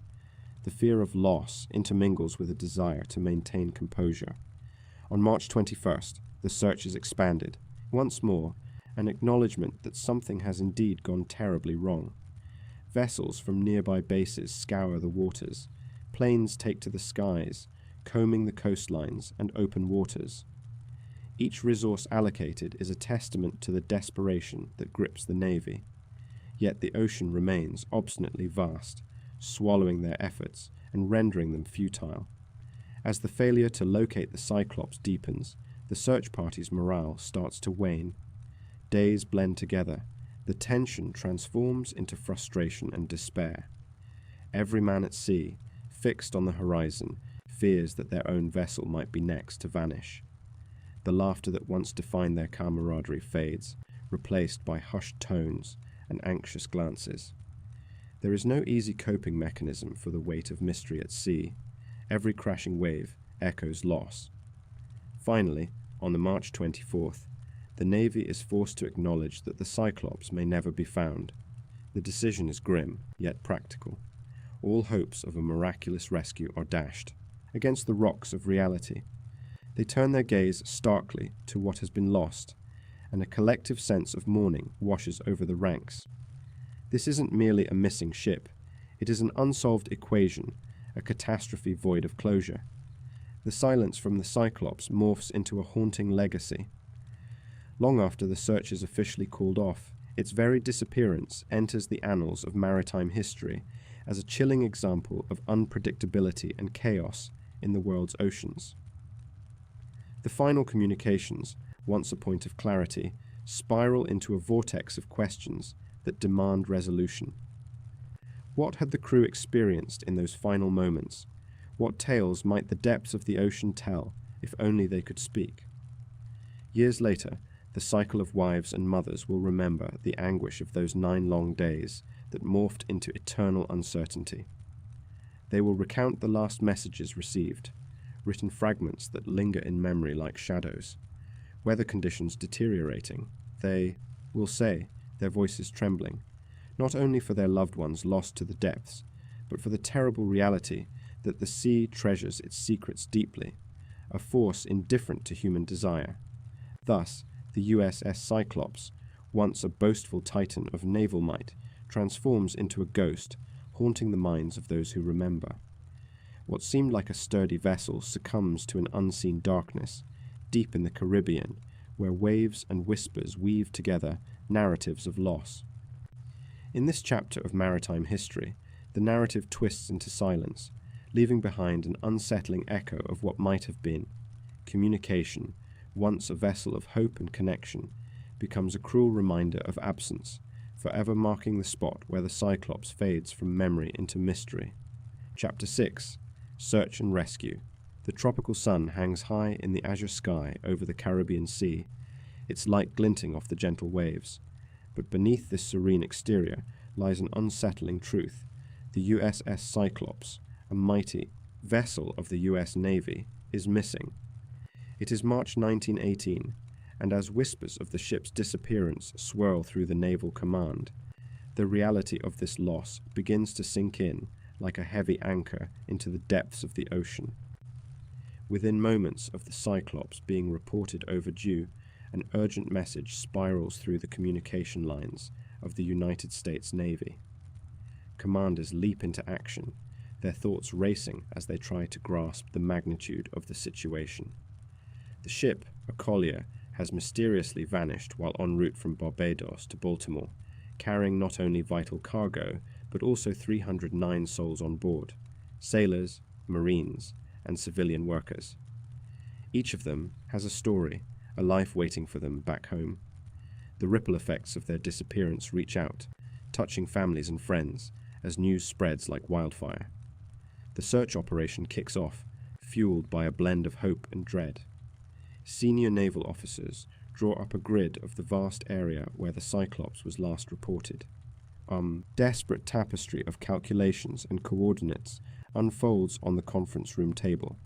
A: The fear of loss intermingles with a desire to maintain composure. On March 21st, the search is expanded. Once more, an acknowledgement that something has indeed gone terribly wrong. Vessels from nearby bases scour the waters. Planes take to the skies, combing the coastlines and open waters. Each resource allocated is a testament to the desperation that grips the Navy. Yet the ocean remains obstinately vast, swallowing their efforts and rendering them futile. As the failure to locate the Cyclops deepens, the search party's morale starts to wane. Days blend together. The tension transforms into frustration and despair. Every man at sea, fixed on the horizon, fears that their own vessel might be next to vanish. The laughter that once defined their camaraderie fades, replaced by hushed tones and anxious glances. There is no easy coping mechanism for the weight of mystery at sea. Every crashing wave echoes loss. Finally, on the March 24th, the Navy is forced to acknowledge that the Cyclops may never be found. The decision is grim, yet practical. All hopes of a miraculous rescue are dashed. Against the rocks of reality, they turn their gaze starkly to what has been lost, and a collective sense of mourning washes over the ranks. This isn't merely a missing ship. It is an unsolved equation, a catastrophe void of closure. The silence from the Cyclops morphs into a haunting legacy. Long after the search is officially called off, its very disappearance enters the annals of maritime history as a chilling example of unpredictability and chaos in the world's oceans. The final communications, once a point of clarity, spiral into a vortex of questions that demand resolution. What had the crew experienced in those final moments? What tales might the depths of the ocean tell, if only they could speak? Years later, the cycle of wives and mothers will remember the anguish of those 9 long days that morphed into eternal uncertainty. They will recount the last messages received, written fragments that linger in memory like shadows. Weather conditions deteriorating, they will say, their voices trembling, not only for their loved ones lost to the depths, but for the terrible reality that the sea treasures its secrets deeply, a force indifferent to human desire. Thus, the USS Cyclops, once a boastful titan of naval might, transforms into a ghost, haunting the minds of those who remember. What seemed like a sturdy vessel succumbs to an unseen darkness, deep in the Caribbean, where waves and whispers weave together narratives of loss. In this chapter of maritime history, the narrative twists into silence, leaving behind an unsettling echo of what might have been. Communication, once a vessel of hope and connection, becomes a cruel reminder of absence, forever marking the spot where the Cyclops fades from memory into mystery. Chapter 6. Search and Rescue. The tropical sun hangs high in the azure sky over the Caribbean Sea, its light glinting off the gentle waves. But beneath this serene exterior lies an unsettling truth. The USS Cyclops, a mighty vessel of the US Navy, is missing. It is March 1918, and as whispers of the ship's disappearance swirl through the naval command, the reality of this loss begins to sink in like a heavy anchor into the depths of the ocean. Within moments of the Cyclops being reported overdue, an urgent message spirals through the communication lines of the United States Navy. Commanders leap into action, their thoughts racing as they try to grasp the magnitude of the situation. The ship, a collier, has mysteriously vanished while en route from Barbados to Baltimore, carrying not only vital cargo, but also 309 souls on board, sailors, marines, and civilian workers. Each of them has a story, a life waiting for them back home. The ripple effects of their disappearance reach out, touching families and friends, as news spreads like wildfire. The search operation kicks off, fueled by a blend of hope and dread. Senior naval officers draw up a grid of the vast area where the Cyclops was last reported. Desperate tapestry of calculations and coordinates unfolds on the conference room table,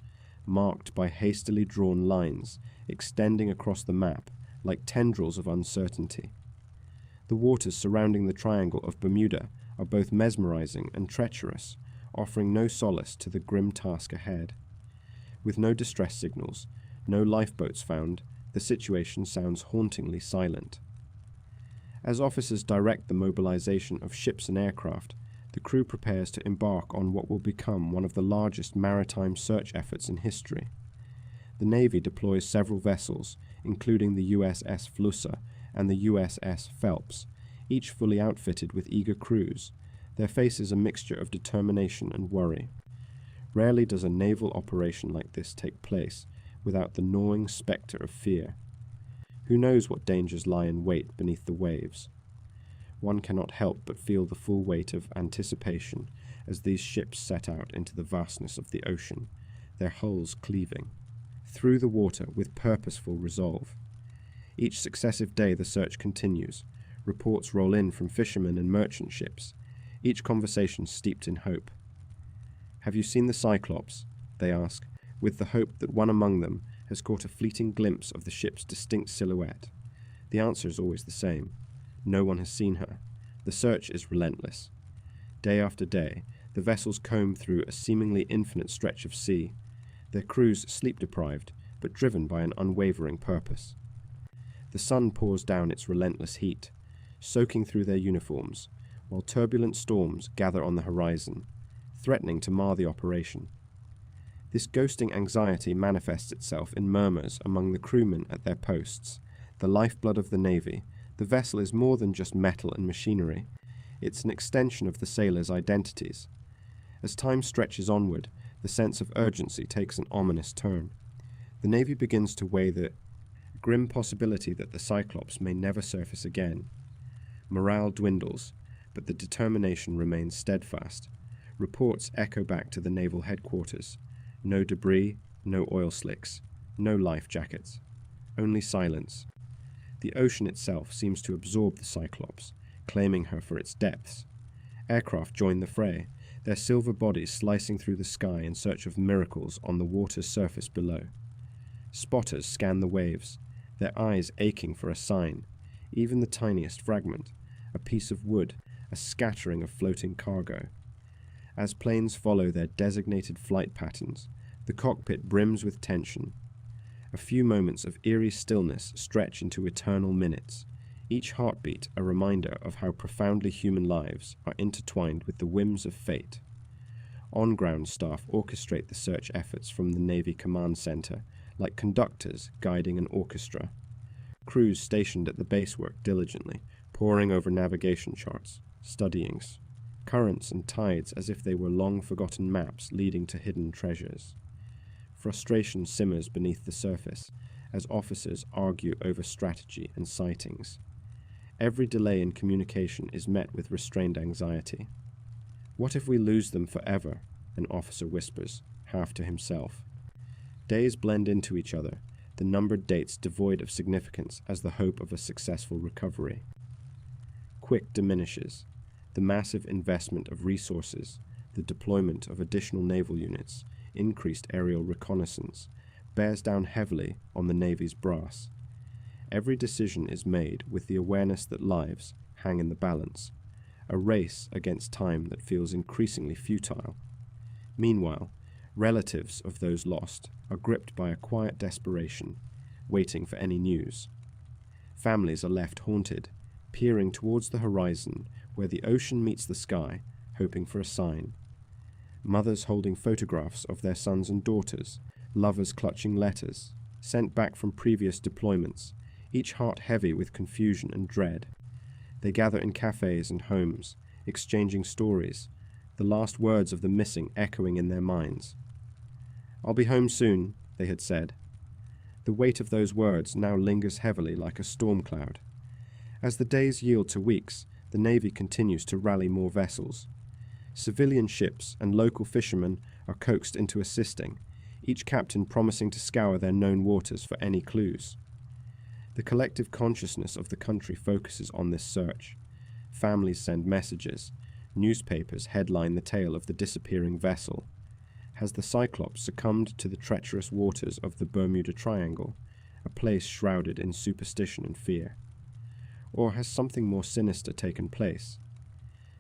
A: marked by hastily drawn lines extending across the map like tendrils of uncertainty. The waters surrounding the Triangle of Bermuda are both mesmerizing and treacherous, offering no solace to the grim task ahead. With no distress signals, no lifeboats found, the situation sounds hauntingly silent. As officers direct the mobilization of ships and aircraft, the crew prepares to embark on what will become one of the largest maritime search efforts in history. The Navy deploys several vessels, including the USS Flusser and the USS Phelps, each fully outfitted with eager crews, their faces a mixture of determination and worry. Rarely does a naval operation like this take place without the gnawing spectre of fear. Who knows what dangers lie in wait beneath the waves? One cannot help but feel the full weight of anticipation as these ships set out into the vastness of the ocean, their hulls cleaving through the water with purposeful resolve. Each successive day the search continues. Reports roll in from fishermen and merchant ships, each conversation steeped in hope. "Have you seen the Cyclops?" they ask, with the hope that one among them has caught a fleeting glimpse of the ship's distinct silhouette. The answer is always the same. No one has seen her. The search is relentless. Day after day, the vessels comb through a seemingly infinite stretch of sea, their crews sleep-deprived, but driven by an unwavering purpose. The sun pours down its relentless heat, soaking through their uniforms, while turbulent storms gather on the horizon, threatening to mar the operation. This ghosting anxiety manifests itself in murmurs among the crewmen at their posts. The lifeblood of the Navy, the vessel is more than just metal and machinery. It's an extension of the sailors' identities. As time stretches onward, the sense of urgency takes an ominous turn. The Navy begins to weigh the grim possibility that the Cyclops may never surface again. Morale dwindles, but the determination remains steadfast. Reports echo back to the naval headquarters. No debris, no oil slicks, no life jackets. Only silence. The ocean itself seems to absorb the Cyclops, claiming her for its depths. Aircraft join the fray, their silver bodies slicing through the sky in search of miracles on the water's surface below. Spotters scan the waves, their eyes aching for a sign, even the tiniest fragment, a piece of wood, a scattering of floating cargo. As planes follow their designated flight patterns, the cockpit brims with tension. A few moments of eerie stillness stretch into eternal minutes, each heartbeat a reminder of how profoundly human lives are intertwined with the whims of fate. On-ground staff orchestrate the search efforts from the Navy Command Center, like conductors guiding an orchestra. Crews stationed at the base work diligently, poring over navigation charts, studying currents and tides as if they were long-forgotten maps leading to hidden treasures. Frustration simmers beneath the surface as officers argue over strategy and sightings. Every delay in communication is met with restrained anxiety. "What if we lose them forever?" an officer whispers, half to himself. Days blend into each other, the numbered dates devoid of significance as the hope of a successful recovery. Quick diminishes. The massive investment of resources, the deployment of additional naval units, increased aerial reconnaissance, bears down heavily on the Navy's brass. Every decision is made with the awareness that lives hang in the balance, a race against time that feels increasingly futile. Meanwhile, relatives of those lost are gripped by a quiet desperation, waiting for any news. Families are left haunted, peering towards the horizon where the ocean meets the sky, hoping for a sign. Mothers holding photographs of their sons and daughters, lovers clutching letters, sent back from previous deployments, each heart heavy with confusion and dread. They gather in cafes and homes, exchanging stories, the last words of the missing echoing in their minds. "I'll be home soon," they had said. The weight of those words now lingers heavily like a storm cloud. As the days yield to weeks, the Navy continues to rally more vessels. Civilian ships and local fishermen are coaxed into assisting, each captain promising to scour their known waters for any clues. The collective consciousness of the country focuses on this search. Families send messages. Newspapers headline the tale of the disappearing vessel. Has the Cyclops succumbed to the treacherous waters of the Bermuda Triangle, a place shrouded in superstition and fear? Or has something more sinister taken place?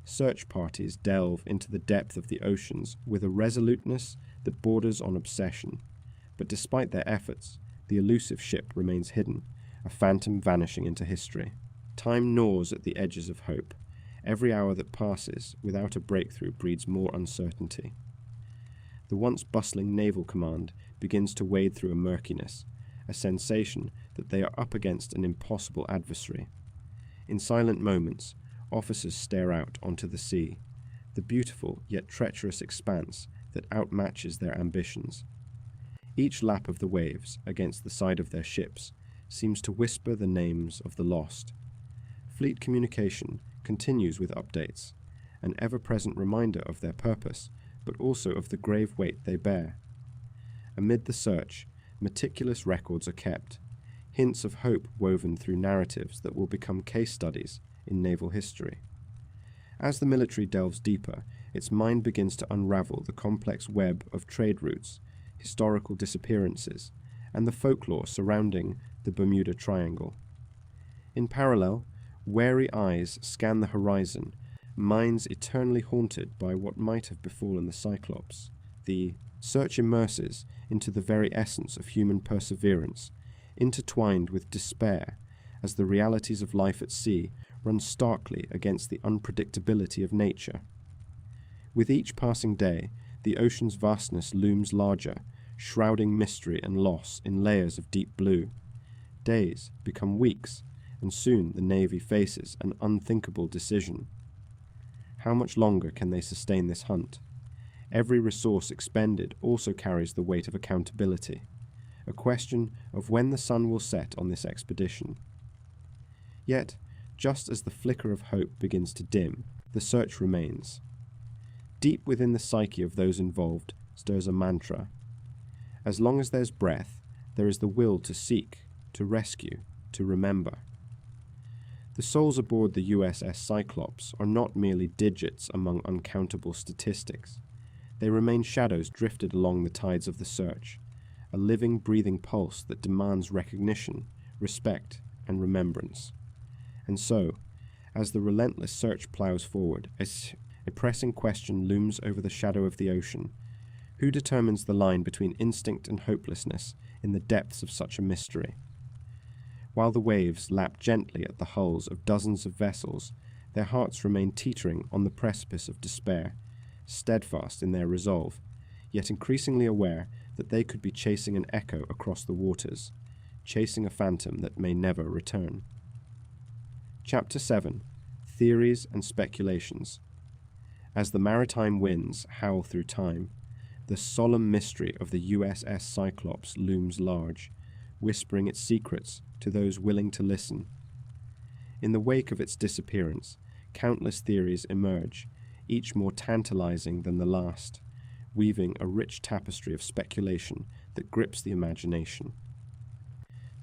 A: Search parties delve into the depth of the oceans with a resoluteness that borders on obsession. But despite their efforts, the elusive ship remains hidden, a phantom vanishing into history. Time gnaws at the edges of hope. Every hour that passes without a breakthrough breeds more uncertainty. The once bustling naval command begins to wade through a murkiness, a sensation that they are up against an impossible adversary. In silent moments, officers stare out onto the sea, the beautiful yet treacherous expanse that outmatches their ambitions. Each lap of the waves against the side of their ships seems to whisper the names of the lost. Fleet communication continues with updates, an ever-present reminder of their purpose, but also of the grave weight they bear. Amid the search, meticulous records are kept, hints of hope woven through narratives that will become case studies in naval history. As the military delves deeper, its mind begins to unravel the complex web of trade routes, historical disappearances, and the folklore surrounding the Bermuda Triangle. In parallel, wary eyes scan the horizon, minds eternally haunted by what might have befallen the Cyclops. The search immerses into the very essence of human perseverance, intertwined with despair, as the realities of life at sea run starkly against the unpredictability of nature. With each passing day, the ocean's vastness looms larger, shrouding mystery and loss in layers of deep blue. Days become weeks, and soon the Navy faces an unthinkable decision. How much longer can they sustain this hunt? Every resource expended also carries the weight of accountability, a question of when the sun will set on this expedition. Yet, just as the flicker of hope begins to dim, the search remains. Deep within the psyche of those involved stirs a mantra. As long as there's breath, there is the will to seek, to rescue, to remember. The souls aboard the USS Cyclops are not merely digits among uncountable statistics. They remain shadows drifted along the tides of the search, a living, breathing pulse that demands recognition, respect, and remembrance. And so, as the relentless search plows forward, a pressing question looms over the shadow of the ocean. Who determines the line between instinct and hopelessness in the depths of such a mystery? While the waves lap gently at the hulls of dozens of vessels, their hearts remain teetering on the precipice of despair, steadfast in their resolve, yet increasingly aware that they could be chasing an echo across the waters, chasing a phantom that may never return. Chapter 7. Theories and Speculations. As the maritime winds howl through time, the solemn mystery of the USS Cyclops looms large, whispering its secrets to those willing to listen. In the wake of its disappearance, countless theories emerge, each more tantalizing than the last, weaving a rich tapestry of speculation that grips the imagination.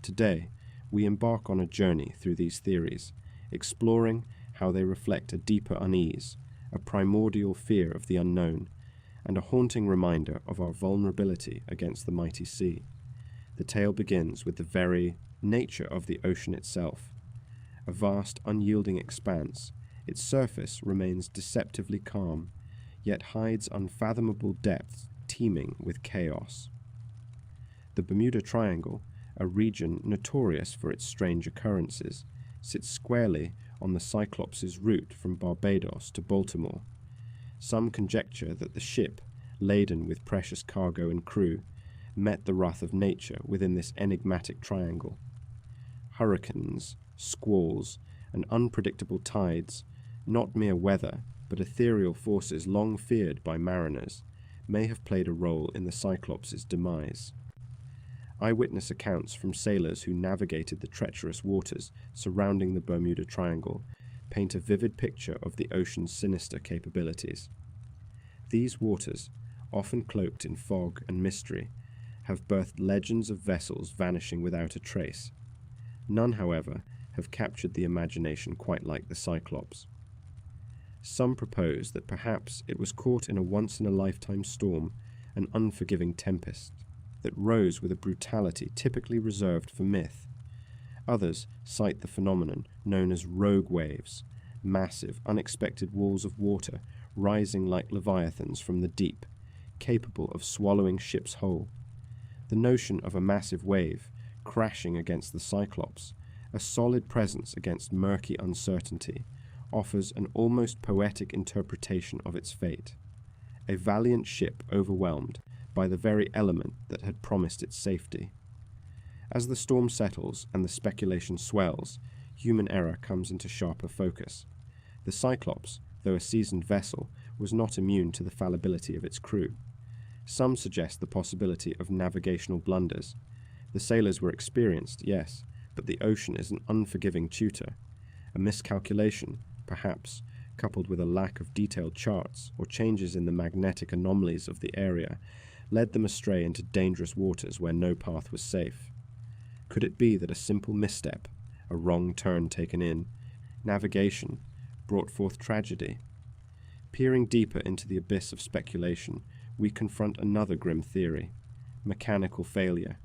A: Today, we embark on a journey through these theories, exploring how they reflect a deeper unease, a primordial fear of the unknown, and a haunting reminder of our vulnerability against the mighty sea. The tale begins with the very nature of the ocean itself. A vast, unyielding expanse, its surface remains deceptively calm, yet hides unfathomable depths teeming with chaos. The Bermuda Triangle, a region notorious for its strange occurrences, sits squarely on the Cyclops' route from Barbados to Baltimore. Some conjecture that the ship, laden with precious cargo and crew, met the wrath of nature within this enigmatic triangle. Hurricanes, squalls, and unpredictable tides, not mere weather, but ethereal forces long feared by mariners, may have played a role in the Cyclops' demise. Eyewitness accounts from sailors who navigated the treacherous waters surrounding the Bermuda Triangle paint a vivid picture of the ocean's sinister capabilities. These waters, often cloaked in fog and mystery, have birthed legends of vessels vanishing without a trace. None, however, have captured the imagination quite like the Cyclops. Some propose that perhaps it was caught in a once-in-a-lifetime storm, an unforgiving tempest, that rose with a brutality typically reserved for myth. Others cite the phenomenon known as rogue waves, massive, unexpected walls of water rising like leviathans from the deep, capable of swallowing ships whole. The notion of a massive wave crashing against the Cyclops, a solid presence against murky uncertainty, offers an almost poetic interpretation of its fate. A valiant ship overwhelmed by the very element that had promised its safety. As the storm settles and the speculation swells, human error comes into sharper focus. The Cyclops, though a seasoned vessel, was not immune to the fallibility of its crew. Some suggest the possibility of navigational blunders. The sailors were experienced, yes, but the ocean is an unforgiving tutor. A miscalculation, perhaps, coupled with a lack of detailed charts or changes in the magnetic anomalies of the area, led them astray into dangerous waters where no path was safe. Could it be that a simple misstep, a wrong turn taken in navigation, brought forth tragedy? Peering deeper into the abyss of speculation, we confront another grim theory: mechanical failure.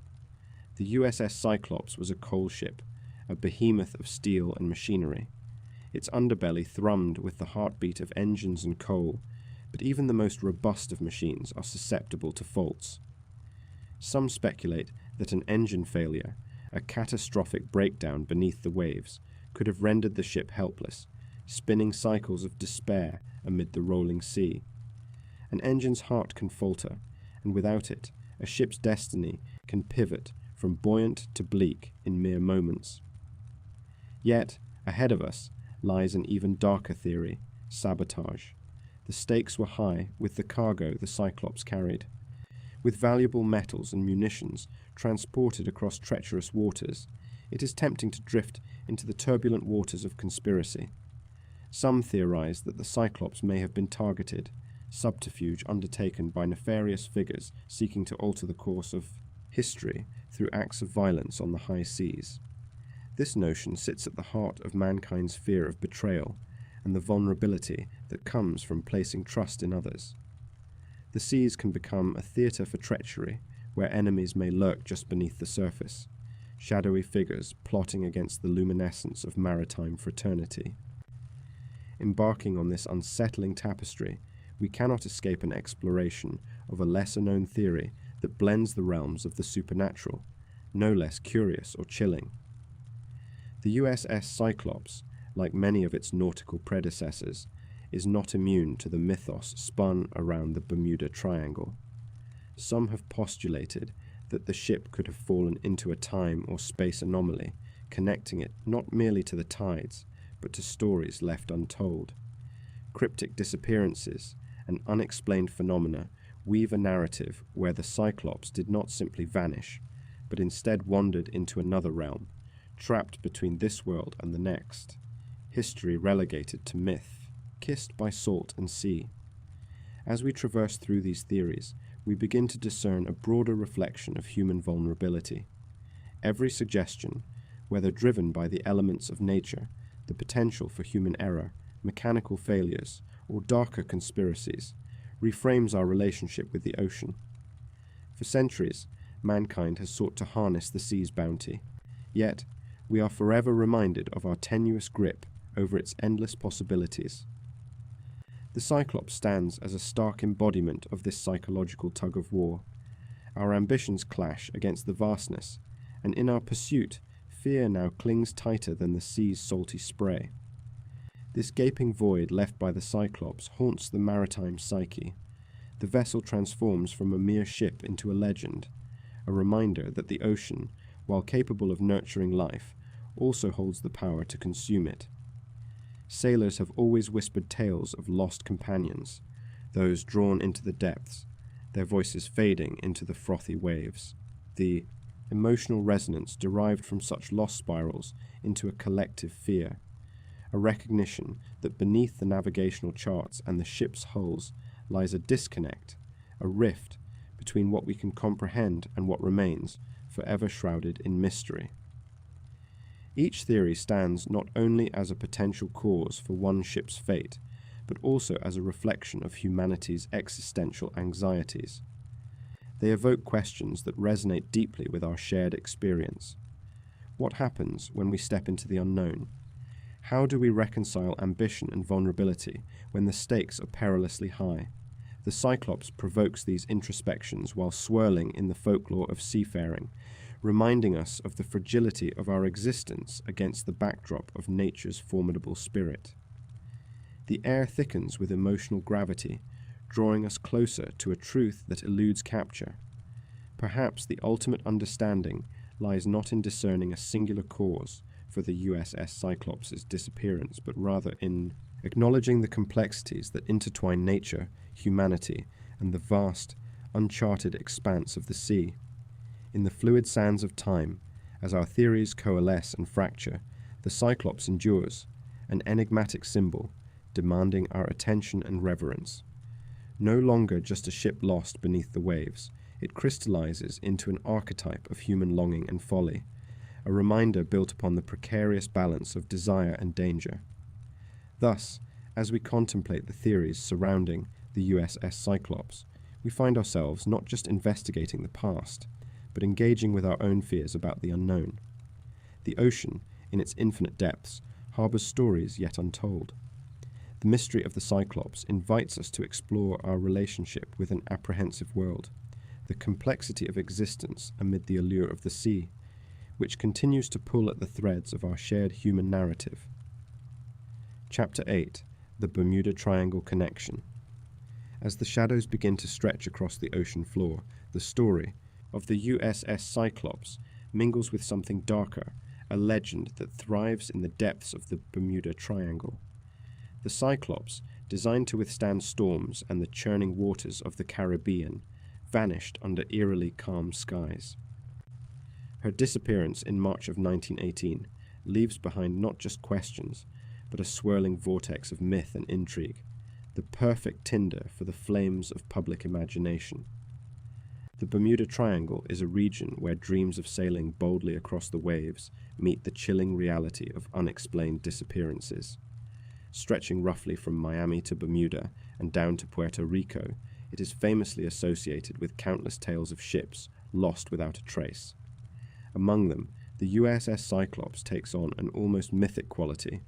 A: The USS Cyclops was a coal ship, a behemoth of steel and machinery. Its underbelly thrummed with the heartbeat of engines and coal, but even the most robust of machines are susceptible to faults. Some speculate that an engine failure, a catastrophic breakdown beneath the waves, could have rendered the ship helpless, spinning cycles of despair amid the rolling sea. An engine's heart can falter, and without it, a ship's destiny can pivot from buoyant to bleak in mere moments. Yet, ahead of us lies an even darker theory: sabotage. The stakes were high with the cargo the Cyclops carried. With valuable metals and munitions transported across treacherous waters, it is tempting to drift into the turbulent waters of conspiracy. Some theorize that the Cyclops may have been targeted, subterfuge undertaken by nefarious figures seeking to alter the course of history through acts of violence on the high seas. This notion sits at the heart of mankind's fear of betrayal and the vulnerability that comes from placing trust in others. The seas can become a theatre for treachery, where enemies may lurk just beneath the surface, shadowy figures plotting against the luminescence of maritime fraternity. Embarking on this unsettling tapestry, we cannot escape an exploration of a lesser-known theory that blends the realms of the supernatural, no less curious or chilling. The USS Cyclops, like many of its nautical predecessors, is not immune to the mythos spun around the Bermuda Triangle. Some have postulated that the ship could have fallen into a time or space anomaly, connecting it not merely to the tides, but to stories left untold. Cryptic disappearances and unexplained phenomena weave a narrative where the Cyclops did not simply vanish, but instead wandered into another realm, trapped between this world and the next. History relegated to myth, kissed by salt and sea. As we traverse through these theories, we begin to discern a broader reflection of human vulnerability. Every suggestion, whether driven by the elements of nature, the potential for human error, mechanical failures, or darker conspiracies, reframes our relationship with the ocean. For centuries, mankind has sought to harness the sea's bounty, yet we are forever reminded of our tenuous grip over its endless possibilities. The Cyclops stands as a stark embodiment of this psychological tug-of-war. Our ambitions clash against the vastness, and in our pursuit, fear now clings tighter than the sea's salty spray. This gaping void left by the Cyclops haunts the maritime psyche. The vessel transforms from a mere ship into a legend, a reminder that the ocean, while capable of nurturing life, also holds the power to consume it. Sailors have always whispered tales of lost companions, those drawn into the depths, their voices fading into the frothy waves. The emotional resonance derived from such lost spirals into a collective fear, a recognition that beneath the navigational charts and the ship's hulls lies a disconnect, a rift between what we can comprehend and what remains, forever shrouded in mystery. Each theory stands not only as a potential cause for one ship's fate, but also as a reflection of humanity's existential anxieties. They evoke questions that resonate deeply with our shared experience. What happens when we step into the unknown? How do we reconcile ambition and vulnerability when the stakes are perilously high? The Cyclops provokes these introspections while swirling in the folklore of seafaring, reminding us of the fragility of our existence against the backdrop of nature's formidable spirit. The air thickens with emotional gravity, drawing us closer to a truth that eludes capture. Perhaps the ultimate understanding lies not in discerning a singular cause for the USS Cyclops' disappearance, but rather in acknowledging the complexities that intertwine nature, humanity, and the vast, uncharted expanse of the sea. In the fluid sands of time, as our theories coalesce and fracture, the Cyclops endures, an enigmatic symbol, demanding our attention and reverence. No longer just a ship lost beneath the waves, it crystallizes into an archetype of human longing and folly, a reminder built upon the precarious balance of desire and danger. Thus, as we contemplate the theories surrounding the USS Cyclops, we find ourselves not just investigating the past, but engaging with our own fears about the unknown. The ocean, in its infinite depths, harbors stories yet untold. The mystery of the Cyclops invites us to explore our relationship with an apprehensive world, the complexity of existence amid the allure of the sea, which continues to pull at the threads of our shared human narrative. Chapter 8. The Bermuda Triangle Connection. As the shadows begin to stretch across the ocean floor, the story of the USS Cyclops mingles with something darker, a legend that thrives in the depths of the Bermuda Triangle. The Cyclops, designed to withstand storms and the churning waters of the Caribbean, vanished under eerily calm skies. Her disappearance in March of 1918 leaves behind not just questions, but a swirling vortex of myth and intrigue, the perfect tinder for the flames of public imagination. The Bermuda Triangle is a region where dreams of sailing boldly across the waves meet the chilling reality of unexplained disappearances. Stretching roughly from Miami to Bermuda and down to Puerto Rico, it is famously associated with countless tales of ships lost without a trace. Among them, the USS Cyclops takes on an almost mythic quality.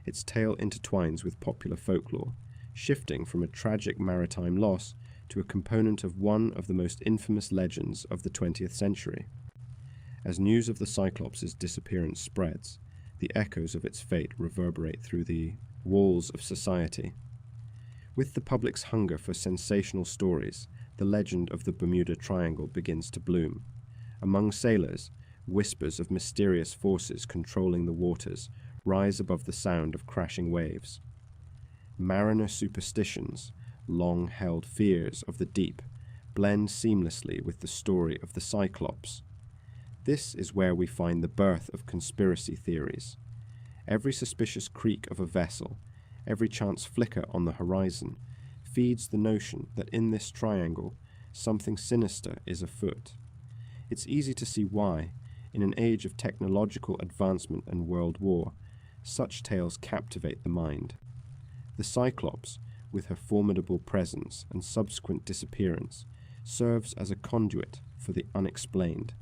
A: Its tale intertwines with popular folklore, shifting from a tragic maritime loss to a component of one of the most infamous legends of the 20th century. As news of the Cyclops' disappearance spreads, the echoes of its fate reverberate through the walls of society. With the public's hunger for sensational stories, the legend of the Bermuda Triangle begins to bloom. Among sailors, whispers of mysterious forces controlling the waters rise above the sound of crashing waves. Mariner superstitions, long-held fears of the deep, blend seamlessly with the story of the Cyclops. This is where we find the birth of conspiracy theories. Every suspicious creak of a vessel, every chance flicker on the horizon, feeds the notion that in this triangle, something sinister is afoot. It's easy to see why, in an age of technological advancement and world war, such tales captivate the mind. The Cyclops, with her formidable presence and subsequent disappearance, serves as a conduit for the unexplained.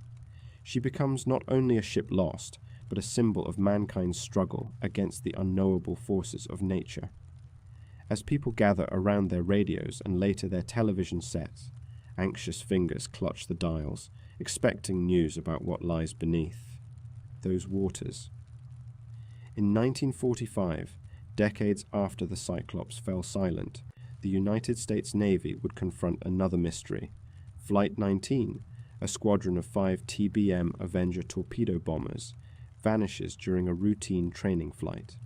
A: She becomes not only a ship lost, but a symbol of mankind's struggle against the unknowable forces of nature. As people gather around their radios and later their television sets, anxious fingers clutch the dials, expecting news about what lies beneath those waters. In 1945, decades after the Cyclops fell silent, the United States Navy would confront another mystery. Flight 19, a squadron of 5 TBM Avenger torpedo bombers, vanishes during a routine training flight.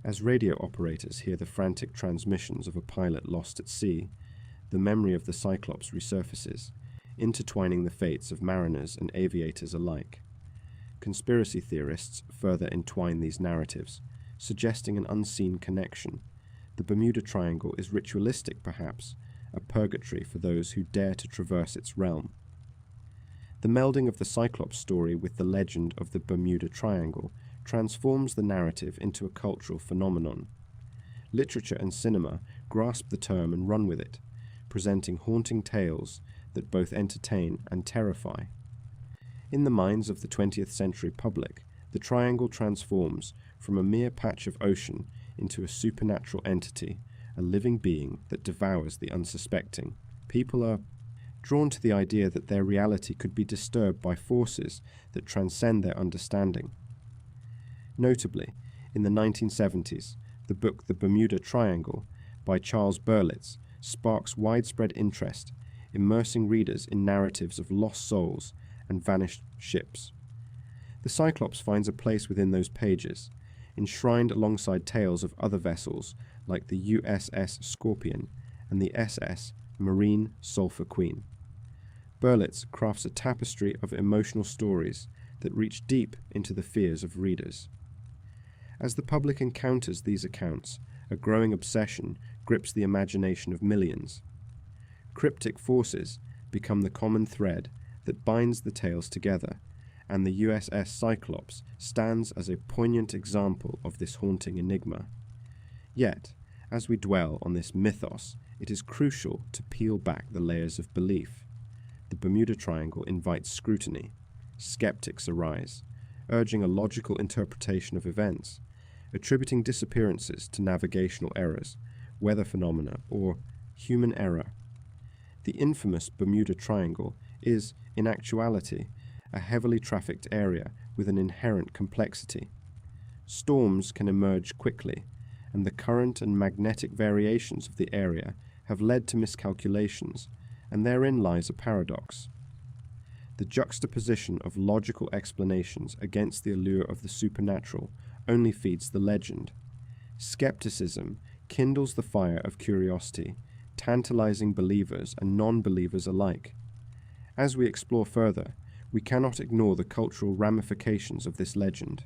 A: As radio operators hear the frantic transmissions of a pilot lost at sea, the memory of the Cyclops resurfaces, intertwining the fates of mariners and aviators alike. Conspiracy theorists further entwine these narratives, suggesting an unseen connection. The Bermuda Triangle is ritualistic, perhaps, a purgatory for those who dare to traverse its realm. The melding of the Cyclops story with the legend of the Bermuda Triangle transforms the narrative into a cultural phenomenon. Literature and cinema grasp the term and run with it, presenting haunting tales that both entertain and terrify. In the minds of the 20th century public, the triangle transforms from a mere patch of ocean into a supernatural entity, a living being that devours the unsuspecting. People are drawn to the idea that their reality could be disturbed by forces that transcend their understanding. Notably, in the 1970s, the book The Bermuda Triangle by Charles Berlitz sparks widespread interest, immersing readers in narratives of lost souls and vanished ships. The Cyclops finds a place within those pages, enshrined alongside tales of other vessels like the USS Scorpion and the SS Marine Sulphur Queen. Berlitz crafts a tapestry of emotional stories that reach deep into the fears of readers. As the public encounters these accounts, a growing obsession grips the imagination of millions. Cryptic forces become the common thread that binds the tales together, and the USS Cyclops stands as a poignant example of this haunting enigma. Yet, as we dwell on this mythos, it is crucial to peel back the layers of belief. The Bermuda Triangle invites scrutiny. Skeptics arise, urging a logical interpretation of events, attributing disappearances to navigational errors, weather phenomena, or human error. The infamous Bermuda Triangle is, in actuality, a heavily trafficked area with an inherent complexity. Storms can emerge quickly, and the current and magnetic variations of the area have led to miscalculations, and therein lies a paradox. The juxtaposition of logical explanations against the allure of the supernatural only feeds the legend. Skepticism kindles the fire of curiosity, tantalizing believers and non-believers alike. As we explore further, we cannot ignore the cultural ramifications of this legend.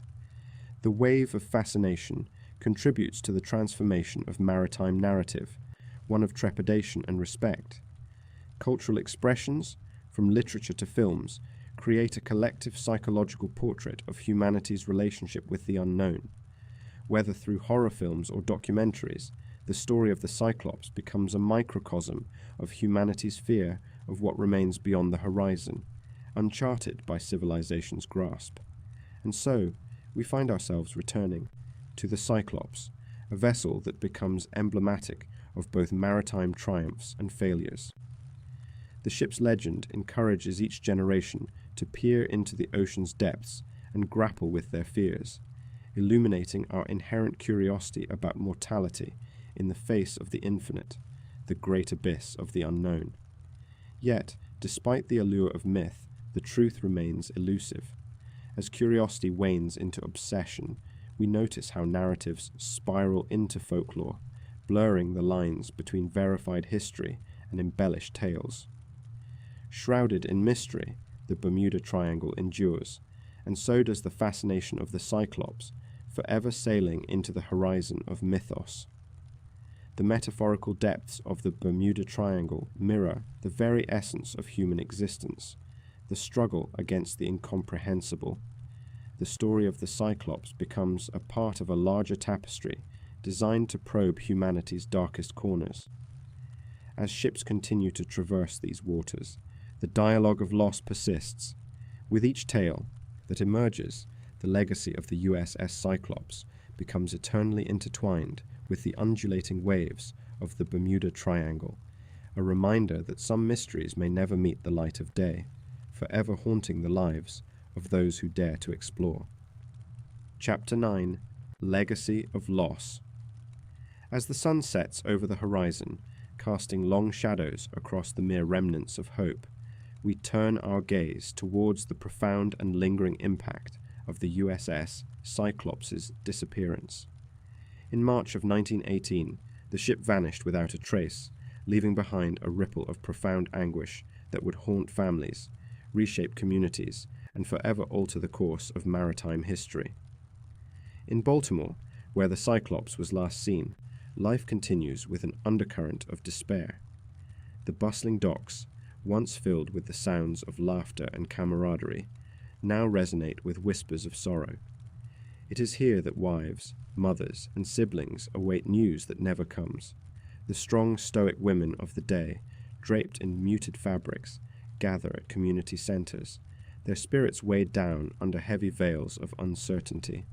A: The wave of fascination contributes to the transformation of maritime narrative, one of trepidation and respect. Cultural expressions, from literature to films, create a collective psychological portrait of humanity's relationship with the unknown. Whether through horror films or documentaries, the story of the Cyclops becomes a microcosm of humanity's fear of what remains beyond the horizon, uncharted by civilization's grasp. And so, we find ourselves returning to the Cyclops, a vessel that becomes emblematic of both maritime triumphs and failures. The ship's legend encourages each generation to peer into the ocean's depths and grapple with their fears, illuminating our inherent curiosity about mortality in the face of the infinite, the great abyss of the unknown. Yet, despite the allure of myth, the truth remains elusive. As curiosity wanes into obsession, we notice how narratives spiral into folklore, blurring the lines between verified history and embellished tales. Shrouded in mystery, the Bermuda Triangle endures, and so does the fascination of the Cyclops, forever sailing into the horizon of mythos. The metaphorical depths of the Bermuda Triangle mirror the very essence of human existence, the struggle against the incomprehensible. The story of the Cyclops becomes a part of a larger tapestry designed to probe humanity's darkest corners. As ships continue to traverse these waters, the dialogue of loss persists. With each tale that emerges, the legacy of the USS Cyclops becomes eternally intertwined with the undulating waves of the Bermuda Triangle, a reminder that some mysteries may never meet the light of day, forever haunting the lives of those who dare to explore. Chapter 9: Legacy of Loss. As the sun sets over the horizon, casting long shadows across the mere remnants of hope, we turn our gaze towards the profound and lingering impact of the USS Cyclops' disappearance. In March of 1918, the ship vanished without a trace, leaving behind a ripple of profound anguish that would haunt families, reshape communities, and forever alter the course of maritime history. In Baltimore, where the Cyclops was last seen, life continues with an undercurrent of despair. The bustling docks, once filled with the sounds of laughter and camaraderie, now resonate with whispers of sorrow. It is here that wives, mothers, and siblings await news that never comes. The strong, stoic women of the day, draped in muted fabrics, gather at community centers, their spirits weighed down under heavy veils of uncertainty.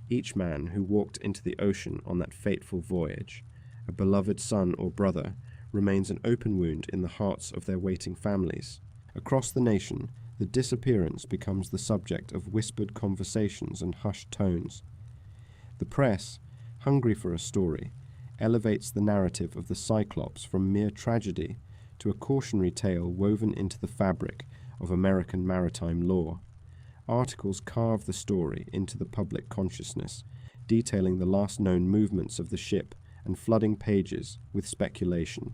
A: Each man who walked into the ocean on that fateful voyage, a beloved son or brother, remains an open wound in the hearts of their waiting families. Across the nation, the disappearance becomes the subject of whispered conversations and hushed tones. The press, hungry for a story, elevates the narrative of the Cyclops from mere tragedy to a cautionary tale woven into the fabric of American maritime lore. Articles carve the story into the public consciousness, detailing the last known movements of the ship and flooding pages with speculation.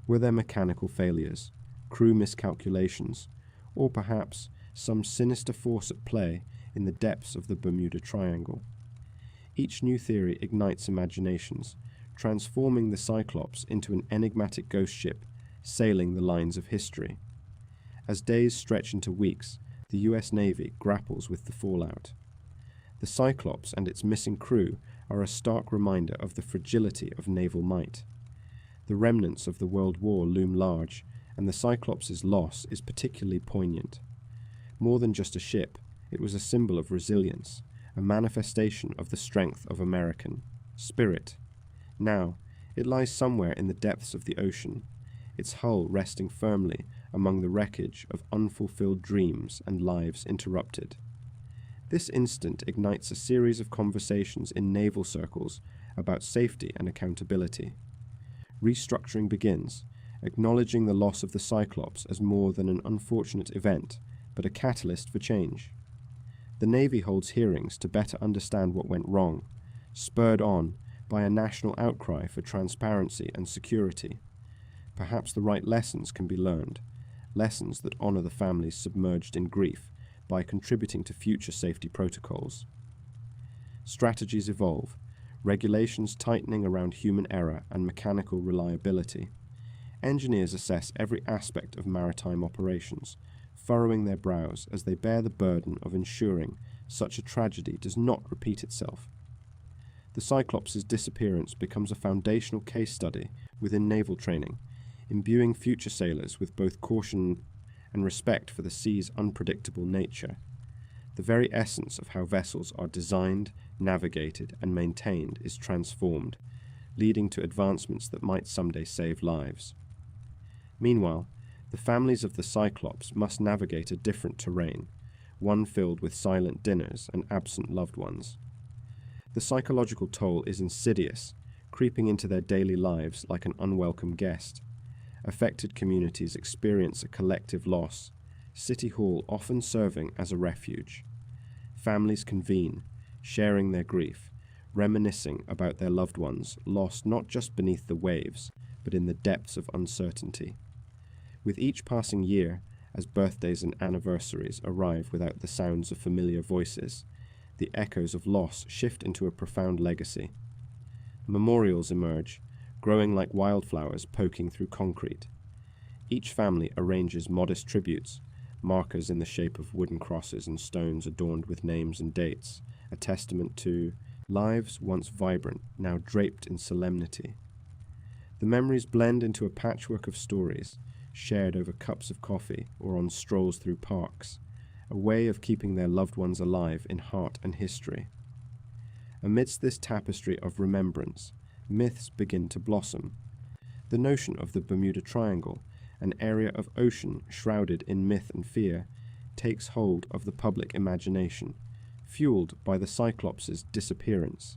A: Were there mechanical failures, crew miscalculations, or perhaps some sinister force at play in the depths of the Bermuda Triangle? Each new theory ignites imaginations, transforming the Cyclops into an enigmatic ghost ship sailing the lines of history. As days stretch into weeks, the US Navy grapples with the fallout. The Cyclops and its missing crew are a stark reminder of the fragility of naval might. The remnants of the World War loom large, and the Cyclops' loss is particularly poignant. More than just a ship, it was a symbol of resilience, a manifestation of the strength of American spirit. Now, it lies somewhere in the depths of the ocean, its hull resting firmly among the wreckage of unfulfilled dreams and lives interrupted. This instant ignites a series of conversations in naval circles about safety and accountability. Restructuring begins, acknowledging the loss of the Cyclops as more than an unfortunate event, but a catalyst for change. The Navy holds hearings to better understand what went wrong, spurred on by a national outcry for transparency and security. Perhaps the right lessons can be learned, lessons that honor the families submerged in grief by contributing to future safety protocols. Strategies evolve, regulations tightening around human error and mechanical reliability. Engineers assess every aspect of maritime operations, furrowing their brows as they bear the burden of ensuring such a tragedy does not repeat itself. The Cyclops' disappearance becomes a foundational case study within naval training, imbuing future sailors with both caution and respect for the sea's unpredictable nature. The very essence of how vessels are designed, navigated, and maintained is transformed, leading to advancements that might someday save lives. Meanwhile, the families of the Cyclops must navigate a different terrain, one filled with silent dinners and absent loved ones. The psychological toll is insidious, creeping into their daily lives like an unwelcome guest. Affected communities experience a collective loss, City Hall often serving as a refuge. Families convene, sharing their grief, reminiscing about their loved ones lost not just beneath the waves, but in the depths of uncertainty. With each passing year, as birthdays and anniversaries arrive without the sounds of familiar voices, the echoes of loss shift into a profound legacy. Memorials emerge, growing like wildflowers poking through concrete. Each family arranges modest tributes, markers in the shape of wooden crosses and stones adorned with names and dates, a testament to lives once vibrant, now draped in solemnity. The memories blend into a patchwork of stories, shared over cups of coffee or on strolls through parks, a way of keeping their loved ones alive in heart and history. Amidst this tapestry of remembrance, myths begin to blossom. The notion of the Bermuda Triangle, an area of ocean shrouded in myth and fear, takes hold of the public imagination, fueled by the Cyclops' disappearance.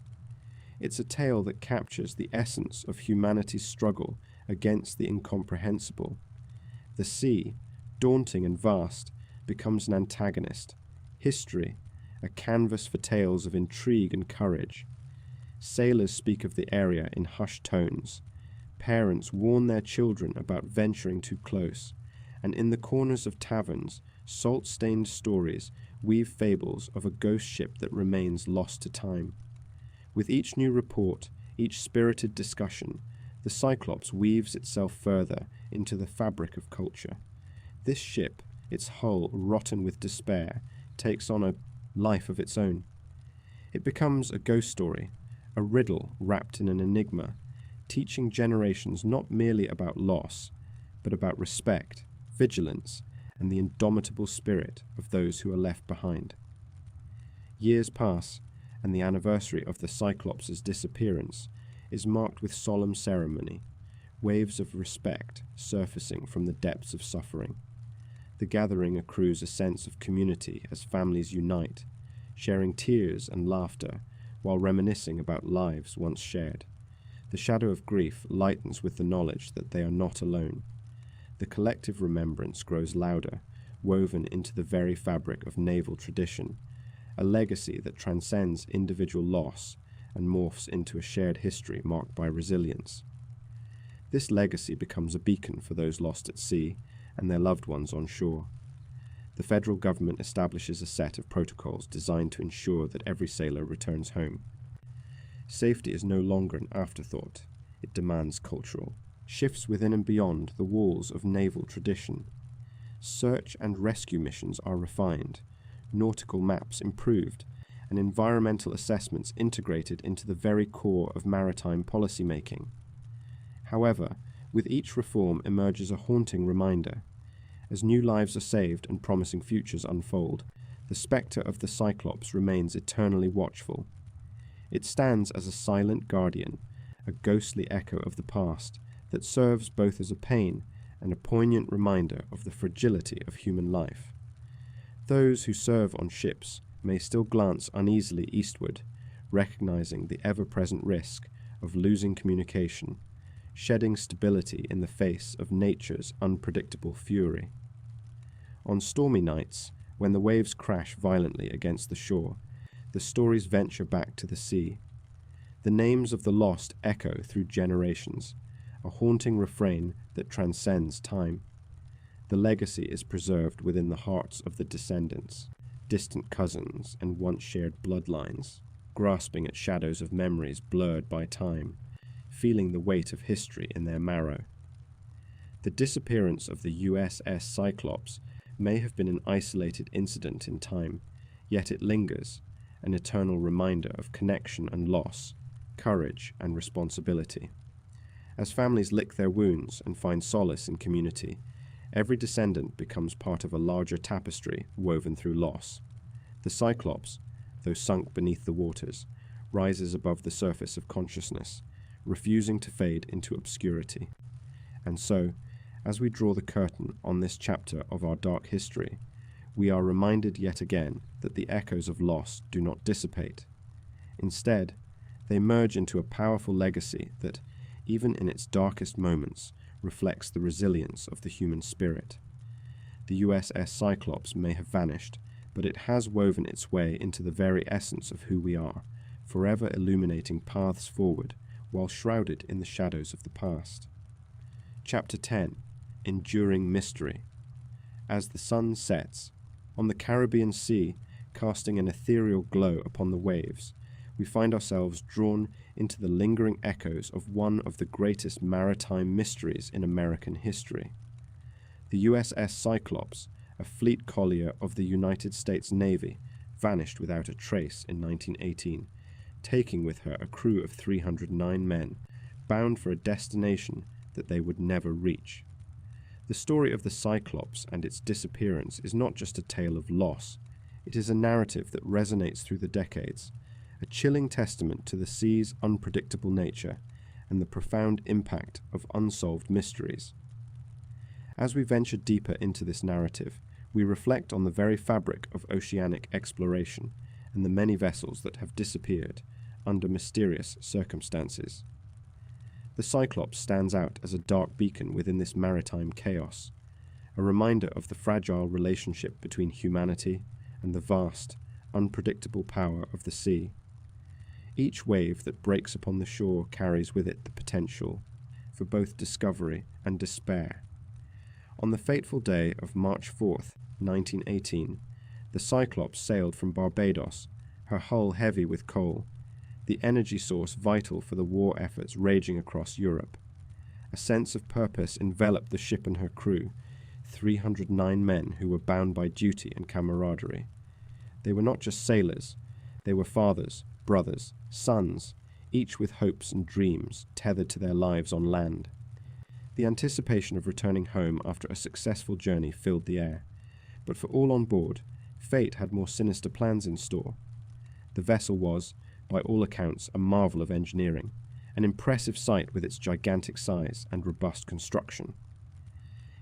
A: It's a tale that captures the essence of humanity's struggle against the incomprehensible. The sea, daunting and vast, becomes an antagonist. History, a canvas for tales of intrigue and courage. Sailors speak of the area in hushed tones. Parents warn their children about venturing too close, and in the corners of taverns, salt-stained stories weave fables of a ghost ship that remains lost to time. With each new report, each spirited discussion, the Cyclops weaves itself further into the fabric of culture. This ship, its hull rotten with despair, takes on a life of its own. It becomes a ghost story, a riddle wrapped in an enigma, teaching generations not merely about loss, but about respect, vigilance, and the indomitable spirit of those who are left behind. Years pass, and the anniversary of the Cyclops' disappearance is marked with solemn ceremony, waves of respect surfacing from the depths of suffering. The gathering accrues a sense of community as families unite, sharing tears and laughter while reminiscing about lives once shared. The shadow of grief lightens with the knowledge that they are not alone. The collective remembrance grows louder, woven into the very fabric of naval tradition, a legacy that transcends individual loss and morphs into a shared history marked by resilience. This legacy becomes a beacon for those lost at sea and their loved ones on shore. The federal government establishes a set of protocols designed to ensure that every sailor returns home. Safety is no longer an afterthought. It demands cultural shifts within and beyond the walls of naval tradition. Search and rescue missions are refined, nautical maps improved, and environmental assessments integrated into the very core of maritime policymaking. However, with each reform emerges a haunting reminder. As new lives are saved and promising futures unfold, the spectre of the Cyclops remains eternally watchful. It stands as a silent guardian, a ghostly echo of the past that serves both as a pain and a poignant reminder of the fragility of human life. Those who serve on ships may still glance uneasily eastward, recognizing the ever-present risk of losing communication, shedding stability in the face of nature's unpredictable fury. On stormy nights, when the waves crash violently against the shore, the stories venture back to the sea. The names of the lost echo through generations, a haunting refrain that transcends time. The legacy is preserved within the hearts of the descendants, distant cousins and once shared bloodlines, grasping at shadows of memories blurred by time, feeling the weight of history in their marrow. The disappearance of the USS Cyclops may have been an isolated incident in time, yet it lingers, an eternal reminder of connection and loss, courage and responsibility. As families lick their wounds and find solace in community, every descendant becomes part of a larger tapestry woven through loss. The Cyclops, though sunk beneath the waters, rises above the surface of consciousness, refusing to fade into obscurity. And so, as we draw the curtain on this chapter of our dark history, we are reminded yet again that the echoes of loss do not dissipate. Instead, they merge into a powerful legacy that, even in its darkest moments, reflects the resilience of the human spirit. The USS Cyclops may have vanished, but it has woven its way into the very essence of who we are, forever illuminating paths forward while shrouded in the shadows of the past. Chapter 10. Enduring Mystery. As the sun sets, on the Caribbean Sea, casting an ethereal glow upon the waves, we find ourselves drawn into the lingering echoes of one of the greatest maritime mysteries in American history. The USS Cyclops, a fleet collier of the United States Navy, vanished without a trace in 1918, taking with her a crew of 309 men, bound for a destination that they would never reach. The story of the Cyclops and its disappearance is not just a tale of loss, it is a narrative that resonates through the decades, a chilling testament to the sea's unpredictable nature and the profound impact of unsolved mysteries. As we venture deeper into this narrative, we reflect on the very fabric of oceanic exploration and the many vessels that have disappeared under mysterious circumstances. The Cyclops stands out as a dark beacon within this maritime chaos, a reminder of the fragile relationship between humanity and the vast, unpredictable power of the sea. Each wave that breaks upon the shore carries with it the potential for both discovery and despair. On the fateful day of March 4th, 1918, the Cyclops sailed from Barbados, her hull heavy with coal, the energy source vital for the war efforts raging across Europe. A sense of purpose enveloped the ship and her crew, 309 men who were bound by duty and camaraderie. They were not just sailors, they were fathers, brothers, sons, each with hopes and dreams tethered to their lives on land. The anticipation of returning home after a successful journey filled the air, but for all on board, fate had more sinister plans in store. The vessel was, by all accounts, a marvel of engineering, an impressive sight with its gigantic size and robust construction.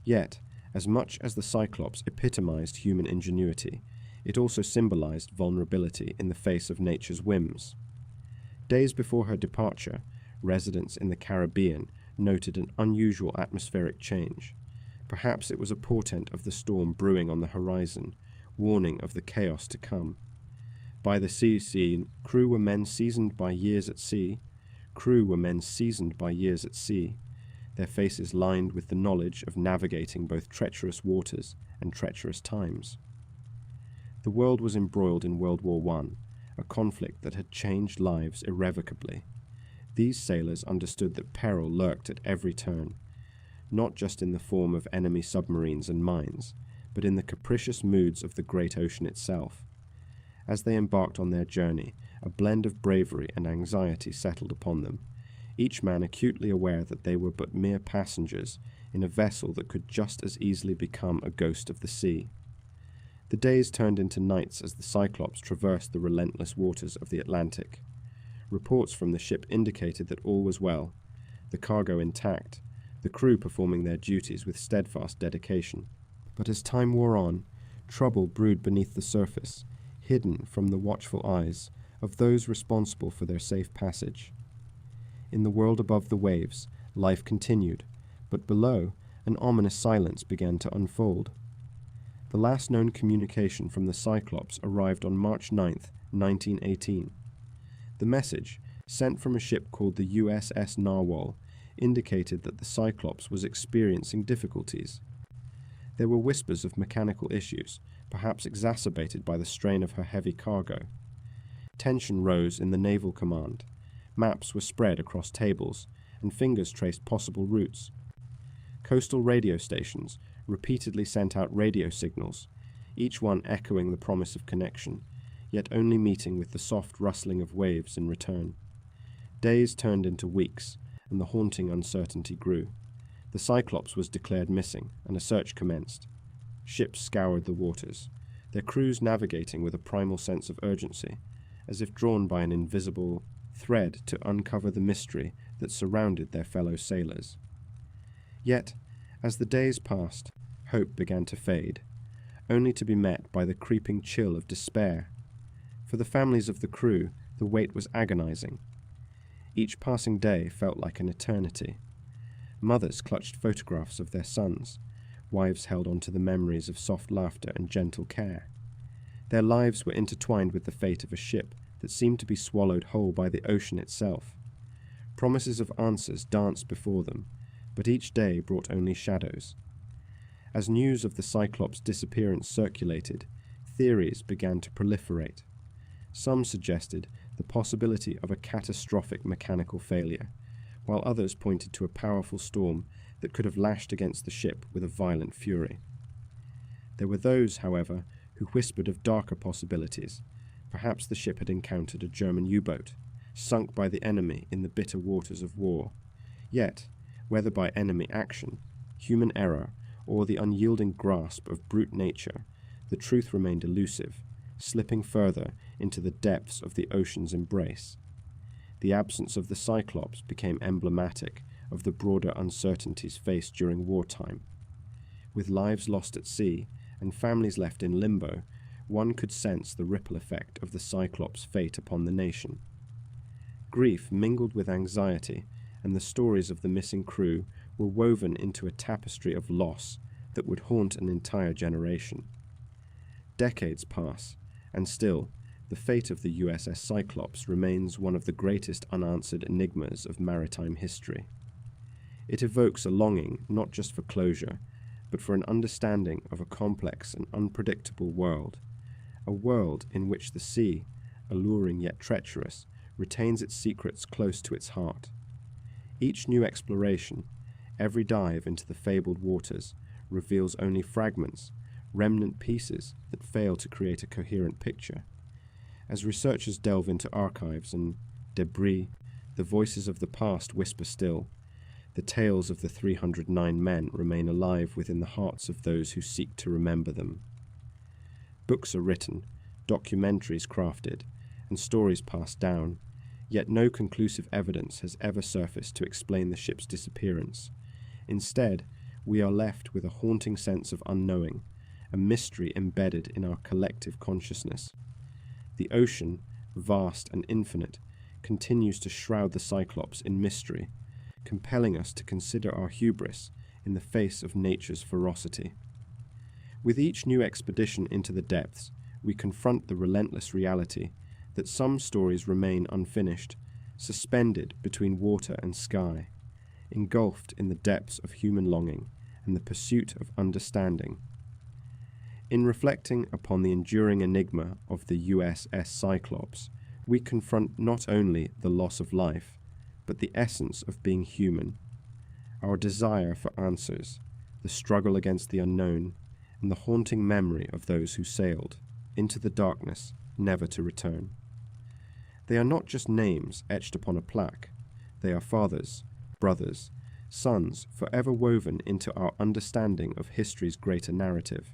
A: Yet, as much as the Cyclops epitomized human ingenuity, it also symbolized vulnerability in the face of nature's whims. Days before her departure, residents in the Caribbean noted an unusual atmospheric change. Perhaps it was a portent of the storm brewing on the horizon, warning of the chaos to come. By the sea scene, crew were men seasoned by years at sea. Crew were men seasoned by years at sea. their faces lined with the knowledge of navigating both treacherous waters and treacherous times. The world was embroiled in World War I, a conflict that had changed lives irrevocably. These sailors understood that peril lurked at every turn, not just in the form of enemy submarines and mines, but in the capricious moods of the great ocean itself. As they embarked on their journey, a blend of bravery and anxiety settled upon them, each man acutely aware that they were but mere passengers in a vessel that could just as easily become a ghost of the sea. The days turned into nights as the Cyclops traversed the relentless waters of the Atlantic. Reports from the ship indicated that all was well, the cargo intact, the crew performing their duties with steadfast dedication. But as time wore on, trouble brewed beneath the surface, hidden from the watchful eyes of those responsible for their safe passage. In the world above the waves, life continued, but below, an ominous silence began to unfold. The last known communication from the Cyclops arrived on March 9th, 1918. The message, sent from a ship called the USS Narwhal, indicated that the Cyclops was experiencing difficulties. There were whispers of mechanical issues, perhaps exacerbated by the strain of her heavy cargo. Tension rose in the naval command. Maps were spread across tables, and fingers traced possible routes. Coastal radio stations repeatedly sent out radio signals, each one echoing the promise of connection, yet only meeting with the soft rustling of waves in return. Days turned into weeks, and the haunting uncertainty grew. The Cyclops was declared missing, and a search commenced. Ships scoured the waters, their crews navigating with a primal sense of urgency, as if drawn by an invisible thread to uncover the mystery that surrounded their fellow sailors. Yet, as the days passed, hope began to fade, only to be met by the creeping chill of despair. For the families of the crew, the wait was agonizing. Each passing day felt like an eternity. Mothers clutched photographs of their sons, wives held on to the memories of soft laughter and gentle care. Their lives were intertwined with the fate of a ship that seemed to be swallowed whole by the ocean itself. Promises of answers danced before them, but each day brought only shadows. As news of the Cyclops' disappearance circulated, theories began to proliferate. Some suggested the possibility of a catastrophic mechanical failure, while others pointed to a powerful storm that could have lashed against the ship with a violent fury. There were those, however, who whispered of darker possibilities. Perhaps the ship had encountered a German U-boat, sunk by the enemy in the bitter waters of war. Yet, whether by enemy action, human error, or the unyielding grasp of brute nature, the truth remained elusive, slipping further into the depths of the ocean's embrace. The absence of the Cyclops became emblematic of the broader uncertainties faced during wartime. With lives lost at sea and families left in limbo, one could sense the ripple effect of the Cyclops' fate upon the nation. Grief mingled with anxiety, and the stories of the missing crew were woven into a tapestry of loss that would haunt an entire generation. Decades pass, and still, the fate of the USS Cyclops remains one of the greatest unanswered enigmas of maritime history. It evokes a longing not just for closure, but for an understanding of a complex and unpredictable world, a world in which the sea, alluring yet treacherous, retains its secrets close to its heart. Each new exploration, every dive into the fabled waters, reveals only fragments, remnant pieces that fail to create a coherent picture. As researchers delve into archives and debris, the voices of the past whisper still. The tales of the 309 men remain alive within the hearts of those who seek to remember them. Books are written, documentaries crafted, and stories passed down, yet no conclusive evidence has ever surfaced to explain the ship's disappearance. Instead, we are left with a haunting sense of unknowing, a mystery embedded in our collective consciousness. The ocean, vast and infinite, continues to shroud the Cyclops in mystery, compelling us to consider our hubris in the face of nature's ferocity. With each new expedition into the depths, we confront the relentless reality that some stories remain unfinished, suspended between water and sky. engulfed in the depths of human longing and the pursuit of understanding. In reflecting upon the enduring enigma of the USS Cyclops, we confront not only the loss of life, but the essence of being human, our desire for answers, the struggle against the unknown, and the haunting memory of those who sailed into the darkness, never to return. They are not just names etched upon a plaque. They are fathers, brothers, sons forever woven into our understanding of history's greater narrative.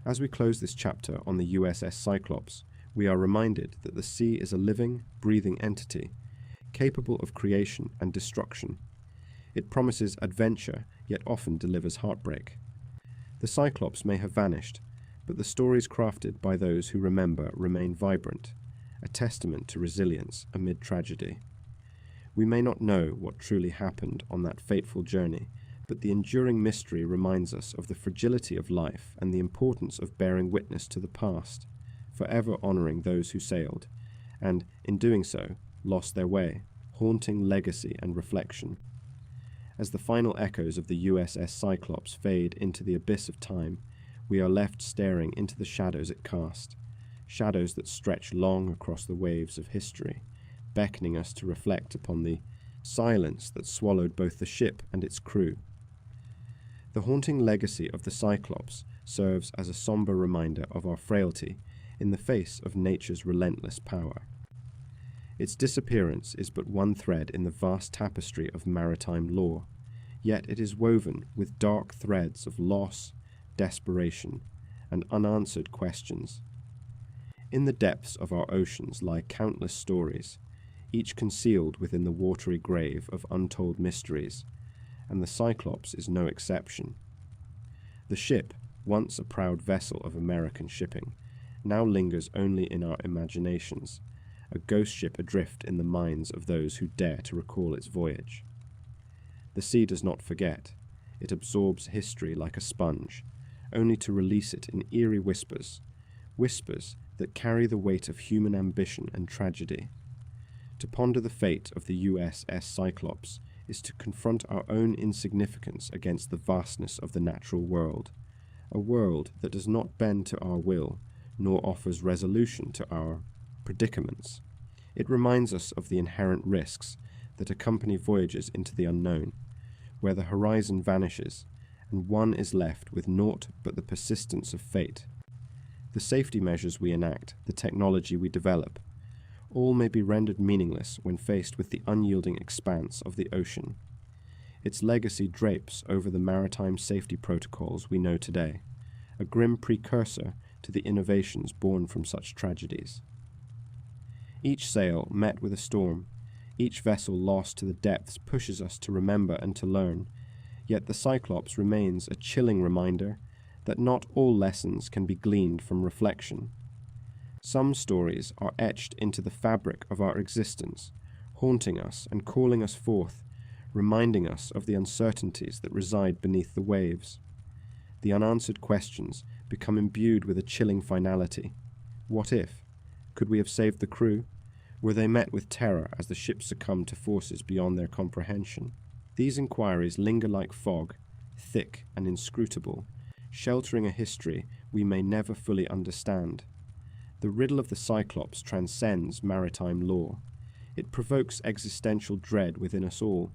A: As we close this chapter on the USS Cyclops, we are reminded that the sea is a living, breathing entity, capable of creation and destruction. It promises adventure, yet often delivers heartbreak. The Cyclops may have vanished, but the stories crafted by those who remember remain vibrant, a testament to resilience amid tragedy. We may not know what truly happened on that fateful journey, but the enduring mystery reminds us of the fragility of life and the importance of bearing witness to the past, forever honoring those who sailed, and, in doing so, lost their way, haunting legacy and reflection. As the final echoes of the USS Cyclops fade into the abyss of time, we are left staring into the shadows it cast, shadows that stretch long across the waves of history, beckoning us to reflect upon the silence that swallowed both the ship and its crew. The haunting legacy of the Cyclops serves as a somber reminder of our frailty in the face of nature's relentless power. Its disappearance is but one thread in the vast tapestry of maritime lore, yet it is woven with dark threads of loss, desperation, and unanswered questions. In the depths of our oceans lie countless stories, each concealed within the watery grave of untold mysteries, and the Cyclops is no exception. The ship, once a proud vessel of American shipping, now lingers only in our imaginations, a ghost ship adrift in the minds of those who dare to recall its voyage. The sea does not forget. It absorbs history like a sponge, only to release it in eerie whispers, whispers that carry the weight of human ambition and tragedy. To ponder the fate of the USS Cyclops is to confront our own insignificance against the vastness of the natural world, a world that does not bend to our will, nor offers resolution to our predicaments. It reminds us of the inherent risks that accompany voyages into the unknown, where the horizon vanishes, and one is left with naught but the persistence of fate. The safety measures we enact, the technology we develop, all may be rendered meaningless when faced with the unyielding expanse of the ocean. Its legacy drapes over the maritime safety protocols we know today, a grim precursor to the innovations born from such tragedies. Each sail met with a storm, each vessel lost to the depths pushes us to remember and to learn, yet the Cyclops remains a chilling reminder that not all lessons can be gleaned from reflection. Some stories are etched into the fabric of our existence, haunting us and calling us forth, reminding us of the uncertainties that reside beneath the waves. The unanswered questions become imbued with a chilling finality. What if? Could we have saved the crew? Were they met with terror as the ship succumbed to forces beyond their comprehension? These inquiries linger like fog, thick and inscrutable, sheltering a history we may never fully understand. The riddle of the Cyclops transcends maritime lore. It provokes existential dread within us all.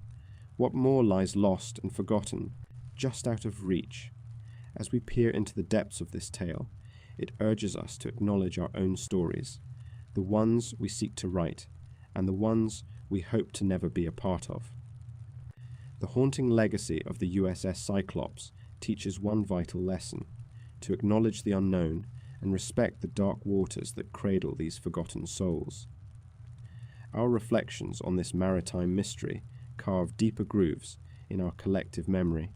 A: What more lies lost and forgotten, just out of reach? As we peer into the depths of this tale, it urges us to acknowledge our own stories, the ones we seek to write, and the ones we hope to never be a part of. The haunting legacy of the USS Cyclops teaches one vital lesson: to acknowledge the unknown and respect the dark waters that cradle these forgotten souls. Our reflections on this maritime mystery carve deeper grooves in our collective memory,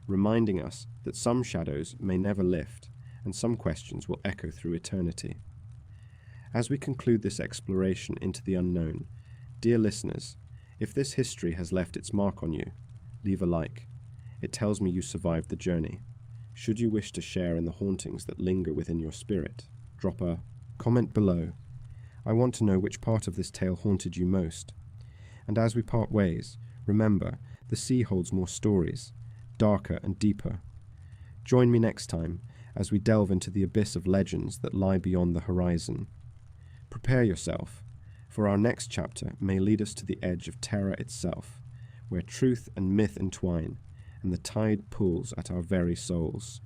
A: reminding us that some shadows may never lift and some questions will echo through eternity. As we conclude this exploration into the unknown, dear listeners, if this history has left its mark on you, leave a like. It tells me you survived the journey. Should you wish to share in the hauntings that linger within your spirit, drop a comment below. I want to know which part of this tale haunted you most. And as we part ways, remember the sea holds more stories, darker and deeper. Join me next time as we delve into the abyss of legends that lie beyond the horizon. Prepare yourself, for our next chapter may lead us to the edge of terror itself, where truth and myth entwine, and the tide pulls at our very souls.